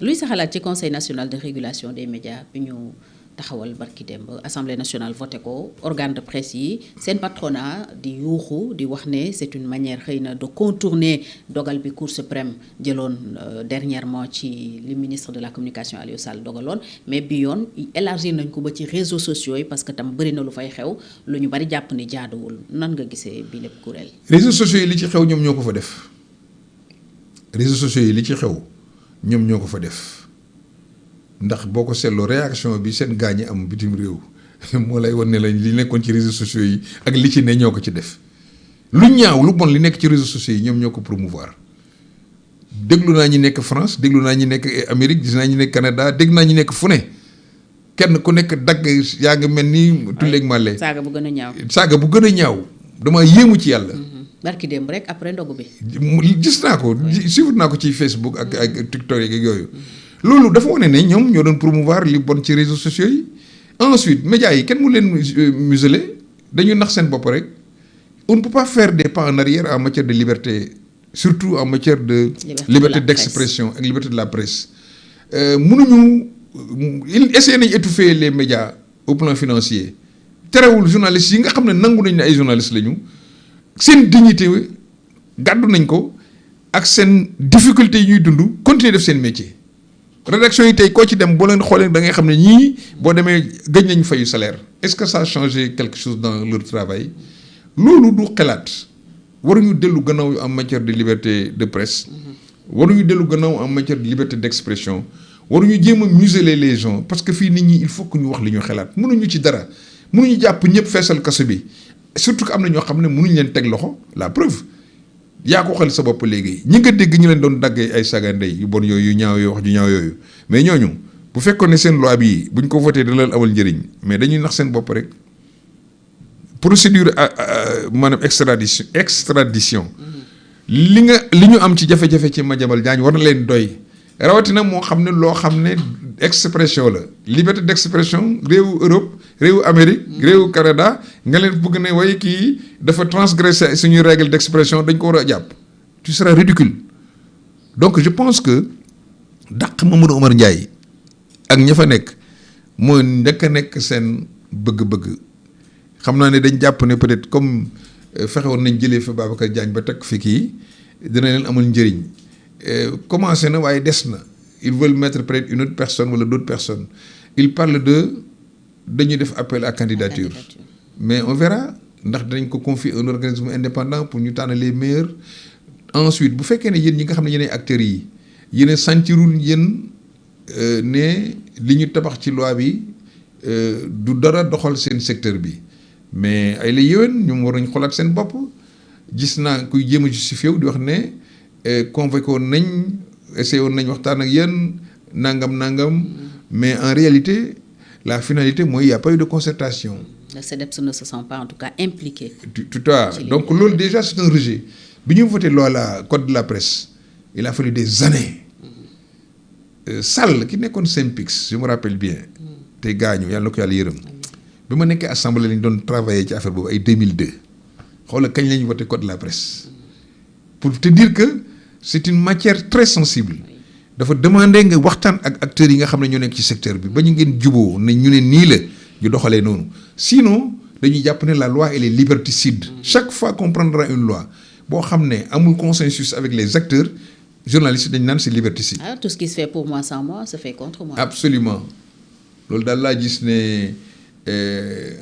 luy sa xalaat ci conseil national de régulation des médias bi ñu taxawal barki démb assemblée nationale voté ko organe de presse yi seen patronat di yuuxu di wax ne c'est une manière xëy na de contourner dogal bi cour suprême jëloon dernièrement ci li ministre de la communication Aliou Sall dogaloon mais bi yoon élargir nañ ko ba ci réseaux sociaux yi parce que tam bëri na lu fay xew lu ñu bari jàpp ni jaaduwul nan nga gisee bi lépp kuréel. réseaux sociaux yi li ci xew ñoom ñoo ko fa def réseaux sociaux yi li ci xew ñoom ñoo ko fa def. ndax boo ko seetloo réaction bi seen gaañi am bitim réew moo lay wan ne la li nekkoon ci réseaux sociaux yi ak li ci ne ñoo ko ci def lu ñaaw lu bon li nekk ci réseaux sociaux yi ñoom ñoo ko promouvoir déglu naa ñi nekk France déglu naa ñi nekk Amérique gis naa ñi nekk Canada dégg naa ñi nekk fu ne kenn ku nekk dagg yaa ngi mel ni tulleeg màlle saaga bu gën a ñaaw dama yéemu ci yàlla. barki démb rek après ndogu bi. gis naa ko suivre naa ko ci Facebook ak TikTok yeeg yooyu. loolu dafa wane ne ñoom ñoo doon promouvoir li bon ci réseaux sociaux yi ensuite médias yi kenn mu leen museler dañu nax seen bopp rek on ne peut pas faire des pas en arrière en matière de liberté surtout en matière de liberté d'expression ak liberté de la presse mënuñu essayer nañ étouffer les médias au plan financier terewul journalistes yi nga xam ne nangu nañ ne ay journalistes lañu seen dignité gàddu nañ ko ak seen difficulté yi ñuy dund continuer def seen métier rédaction yi tey koo ci dem boo leen xoolee da ngay xam ne ñii boo demee gëj nañ fayu salaire est-ce que ça a changé quelque chose dans leur travail loolu du xalaat waruñu dellu gannaaw en matière de liberté de presse waruñu dellu gannaaw en matière de liberté d'expression waruñu jéem a museler les gens parce que fii nit ñi il faut que ñu wax li ñu xalaat mënuñu ci dara mënuñu jàpp ñëpp feesal kaso bi surtout que am na ñoo xam ne mënuñ leen teg loxo la preuve yaa ko xel sa bopp léegi ñi nga dégg ñu leen doon daggee ay saga ndey yu bon yooyu yu ñaaw yoo wax ju ñaaw yooyu mais ñooñu bu fekkoon ne seen loi bi buñ ko voté dina leen amal njëriñ mais dañuy nax seen bopp rek procédure maanaam extradition li ñu am ci jafe-jafe ci Madiambal Diagne war na leen doy rawatina moo xam ne loo xam ne expression la liberté d'expression réewu Europe réewu Amérique réewu Canada nga leen bëgg ne waaye kii dafa transgresser suñuy règle d'expression dañ ko war a jàpp tu seras ridicule donc je pense que dàq Mamadou Oumar Ndiaye ak ña fa nekk mooy njëkk a nekk seen bëgg-bëgg xam naa ne dañ jàpp ne peut-être comme fexewoon nañ jëlee fa Babacar Diagne ba teg fi kii dina leen amal njëriñ commencé na waaye des na ils veulent mettre peut-être une autre personne wala d'autres personnes ils parlent dañuy def appel à candidature mais on verra ndax dinañ ko confier un organisme indépendant pour ñu tànn les meilleurs ensuite bu fekkee ne yéen ñi nga xam ne yéenay acteurs yi yéen a sentirul yéen ne li ñu tabax ci loi bi du dara doxal seen secteur bi mais ay la yéwén ñoom war nañ xoolaat seen bopp gis naa kuy jéem a justifié wu di wax ne convoqué woon nañ essayé woon nañ waxtaan ak yéen nangam mais en réalité la finalité mooy y a pas eu de concertation. Le CDEPS ne se sent pas en tout cas impliqué. tout à donc loolu déjà c'est un rejet bi ñu voté loi la code de la presse il a fallu des années. Sall ki nekkoon Synpics je me rappelle bien. te gaañu yàlla na ko yàlla yërëm. bi ma nekkee assemblée lañ doon travailler ci affaire boobu ay 2002 xoolal kañ la ñu voté code de la presse pour te dire que c'est une matière très sensible dafa demander nga waxtaan ak acteurs yi nga xam ne ñoo nekk ci secteur bi ba ñu ngeen juboo ne ñu ne nii la ñu doxalee noonu sinon dañuy jàpp ne la loi elle est liberticide chaque fois qu'on prendra une loi boo xam ne amul consensus avec les acteurs journalistes dañ naan c'est liberticide. Ah, tout ce qui se fait pour moi sans moi se fait contre moi. Absolument loolu daal laa gis ne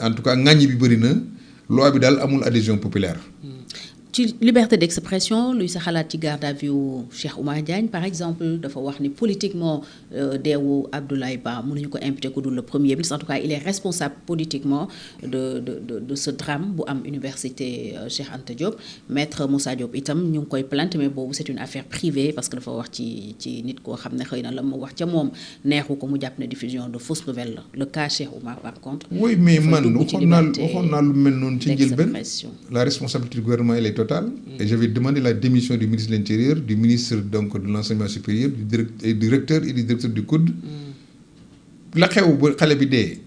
en tout cas ŋàññi bi bëri na loi bi daal amul adhésion populaire. ci liberté d'expression luy sa xalaat ci garde à vue Cheikh Oumar Diagne par exemple dafa wax ni politiquement deewu Abdoulaye Ba mënuñu ko imputer ku dul le premier ministre en tout cas il est responsable politiquement de ce drame bu am université Cheikh Anta Diop maître Moussa Diop itam ñu ngi koy plainte mais boobu c'est une affaire privée parce que dafa wax ci nit koo xam ne xëy na la mu wax ca moom neexu ko mu jàpp ne diffusion de fausses nouvelles la le cas Cheikh Oumar par contre. oui mais man waxoon naa lu mel noonu ci njëlbeen la responsabilité du gouvernement elle est totale. Et je vais demander la démission du ministre de l'Intérieur, du ministre donc de l'enseignement supérieur, du directeur et du directeur du COUD. La xew ba xale bi dee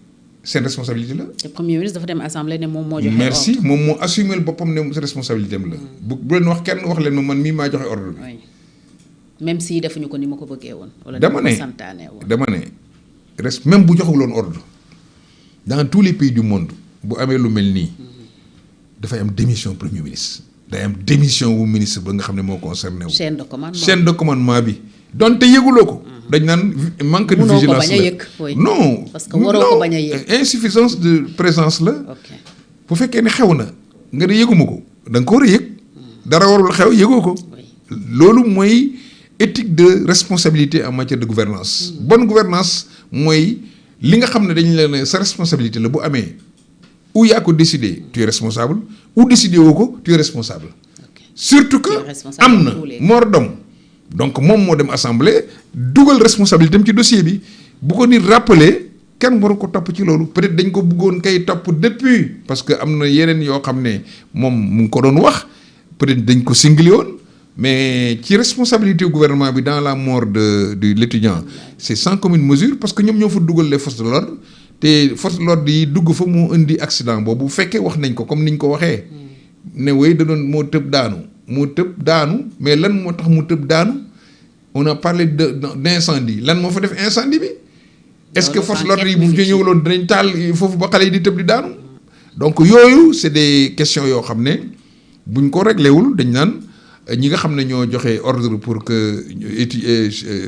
seen responsabilité la. Le premier ministre dafa dem assemblée ne moom moo joxe. merci moom moo assumé boppam ne sa responsabilité am la. bu leen wax kenn wax leen man mii maa joxe ordre bi. même si defuñu ko ni ma ko bëggee woon. wala dama ne santaane woon dama ne même bu joxuloon ordre dans tous les pays du monde bu amee lu mel nii dafay am démission premier ministre. day am démission wu ministre ba nga xam ne moo concerné wu. chaîne de commandement bi donte yëguloo ko. dañ naan manque de vigilance la non parce que waroo ko bañ a yëg insuffisance de présence la. bu fekkee ne xew na nga ne yëguma ko da nga ko war a yëg. dara warul xew yëgoo ko. loolu mooy éthique de responsabilité en matière de gouvernance bonne gouvernance mooy li nga xam ne dañ la ne sa responsabilité la bu amee. ou yaa ko décidé tu es responsable ou décidé woo ko tu es responsable. surtout que am na mort d'homme donc moom moo dem assemblée dugal responsabilité am ci dossier bi bu ko nit rappelé kenn waru ko topp ci loolu peut-être dañ ko bëggoon kay topp depuis parce que am na yeneen yoo xam ne moom mu ngi ko doon wax peut-être dañ ko singli woon mais ci responsabilité gouvernement bi dans la mort de l'étudiant c'est sans commune mesure parce que ñoom ñoo fa dugal les forces de l'ordre te force de l'ordre yi dugg fa mu indi accident boobu bu fekkee wax nañ ko comme niñ ko waxee ne way da doon moo tëb daanu moo tëb daanu mais lan moo tax mu tëb daanu on a parlé d'incendie lan moo fa def incendie bi. est-ce que force l'ordre yi bu ñu ñëwaloon dinañ taal foofu ba xale yi di tëb di daanu. donc yooyu c'est des questions yoo xam ne buñ ko réglé wul dañ naan ñi nga xam ne ñoo joxe ordre pour que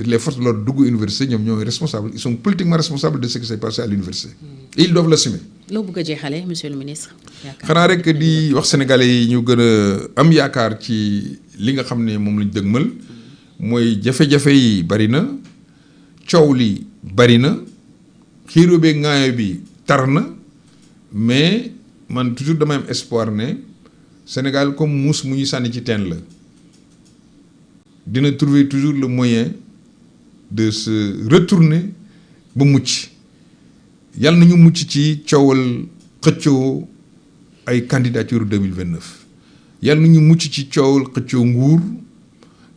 les forces de l'ordre dugg université ñoom ñooy responsables ils sont politiquement responsables de ce qui s'est passé à l'université. Et ils doivent l'assumer. loo bëgg a jeexale monsieur le ministre. xanaa rek di wax sénégalais yi ñu gën a am yaakaar ci li nga xam ne moom lañ dëgmal mooy jafe-jafe yi bari na coow li bari na xiiroo beeg ŋaayo bi tar na mais man toujours damay am espoir ne Sénégal comme muus mu ñu sànni ci teen la dina trouver toujours le moyen de se retourner ba mucc yàlla nañu mucc ci coowal xëccoo ay candidature 2029 yàlla nañu mucc ci coowal xëccoo nguur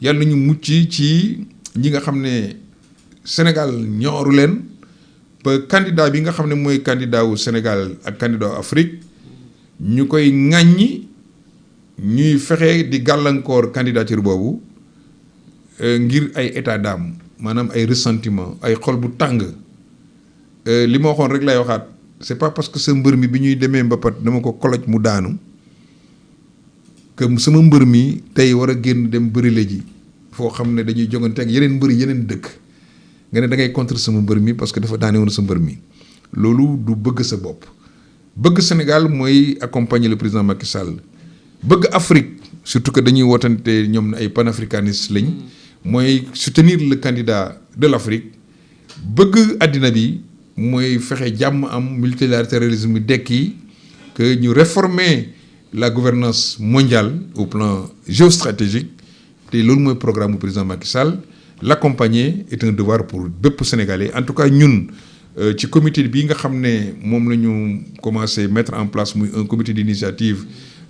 yàlla nañu mucc ci ñi nga xam ne Sénégal ñooru leen ba candidat bi nga xam ne mooy candidat wu Sénégal ak candidat wu Afrique ñu koy ŋàññi ñuy fexe di gàllankoor candidature boobu ngir ay état d'âme maanaam ay ressentiment ay xol bu tàng li ma waxoon rek lay waxaat c'est pas parce que sa mbër mi bi ñuy demee mbapat dama ko koloj mu daanu que sama mbër mi tey war a génn dem bëri la ji foo xam ne dañuy jongante ak yeneen mbëri yeneen dëkk nga ne da ngay contre sama mbër mi parce que dafa daane woon sa mbër mi loolu du bëgg sa bopp bëgg Sénégal mooy accompagner le président Macky Sall bëgg Afrique surtout que dañuy wootante ñoom ne ay panafricanistes lañ mooy soutenir le candidat de l'Afrique bëgg àddina bi mooy fexe jàmm am multilatéralisme dekki que ñu réformer la gouvernance mondiale au plan géostratégique te loolu mooy programme du président Macky Sall l'accompagner est un devoir pour bépp Sénégalais en tout cas ñun ci comité bi nga xam ne moom la ñu commencé mettre en place muy un comité d'initiative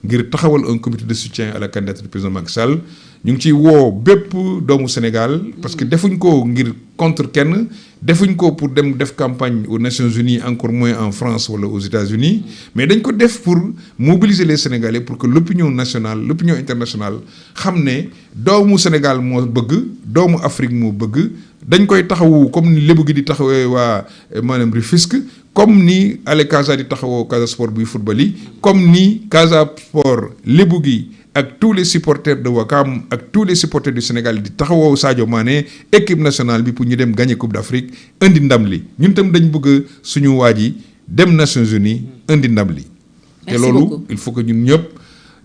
ngir taxawal un comité de soutien à la candidature du président Macky Sall ñu ngi ciy woo bépp doomu Sénégal parce que defuñ ko ngir contre kenn defuñ ko pour dem def campagne aux Nations Unies encore moins en France wala aux États-Unis mais dañ ko def pour mobiliser les Sénégalais pour que l'opinion nationale l'opinion internationale xam ne doomu Sénégal moo bëgg doomu Afrique moo bëgg dañ koy taxawu comme ni lébu gi di taxawee waa maanaam Rufisque comme ni Ale Casa di taxawoo Casa Sport buy football yi comme ni Casa Sport lébu gi ak tous les supporters de Ouakam ak tous les supporters du Sénégal di taxawoo Sadio Mané équipe nationale bi pour ñu dem gagner Coupe d'Afrique indi ndam li ñun tam dañ bëgg suñu waa ji dem Nations Unies indi ndam li te loolu il faut que ñun ñëpp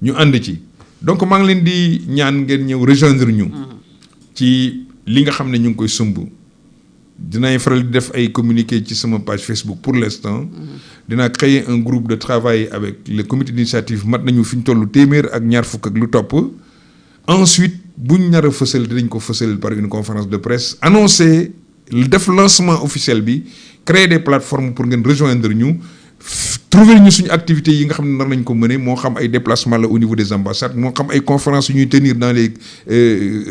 ñu ànd ci donc maa ngi leen di ñaan ngeen ñëw rejoindre ñu ci li nga xam ne ñu ngi koy sumb dinaay faral di def ay communiqué ci sama page Facebook pour l'instant dinaa créer un groupe de travail avec le comité d'initiative mat nañu fi ñu toll téeméer ak ñaar fukk ak lu topp ensuite buñ nar a fësal dinañ ko fësal par une conférence de presse annoncer def lancement officiel bi créer des plateformes pour ngeen rejoindre ñu trouver ñu suñu activités yi nga xam ne nar nañ ko mëne moo xam ay déplacement la au niveau des ambassades moo xam ay conférences yu ñuy tenir dans les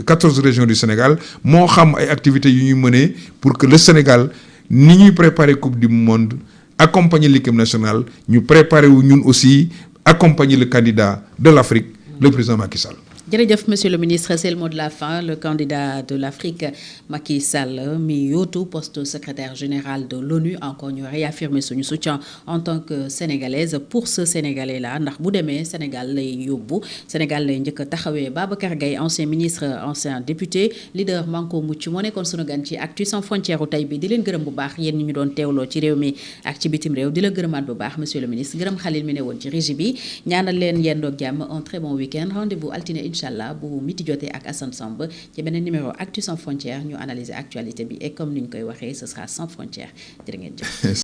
14 régions du Sénégal moo xam ay activités yu ñuy mëne pour que le Sénégal ni ñuy préparer coupe du monde accompagner l'équipe nationale ñu préparer wu ñun aussi accompagner le candidat de l'Afrique le président Macky Sall. jërëjëf monsieur le ministre c'est le mot de la fin le candidat de l'Afrique Macky Sall mi yootu poste secrétaire général de l'ONU encore ñu réaffirmer suñu soutien en tant que sénégalaise pour ce sénégalais là ndax bu demee Sénégal lay yóbbu Sénégal lay njëkk a taxawee Babacar Gaye ancien ministre ancien député leader Manko Mucc moo nekkoon sunu gan ci Actu sans frontières tey bi di leen gërëm bu baax yéen ñi ñu doon teewloo ci réew mi ak ci bitim réew di la gërëmaat bu baax monsieur le ministre gërëm Khalil mi ne woon ci régie bi ñaanal leen yendoog jàmm un très bon week-end rendez-vous altine inchallah bu miti jotee ak Assane Samb ci beneen numéro Actu sans frontières ñu analyser actualité bi et comme ni ñu koy waxee ce sera sans frontières jërë ngeen jëf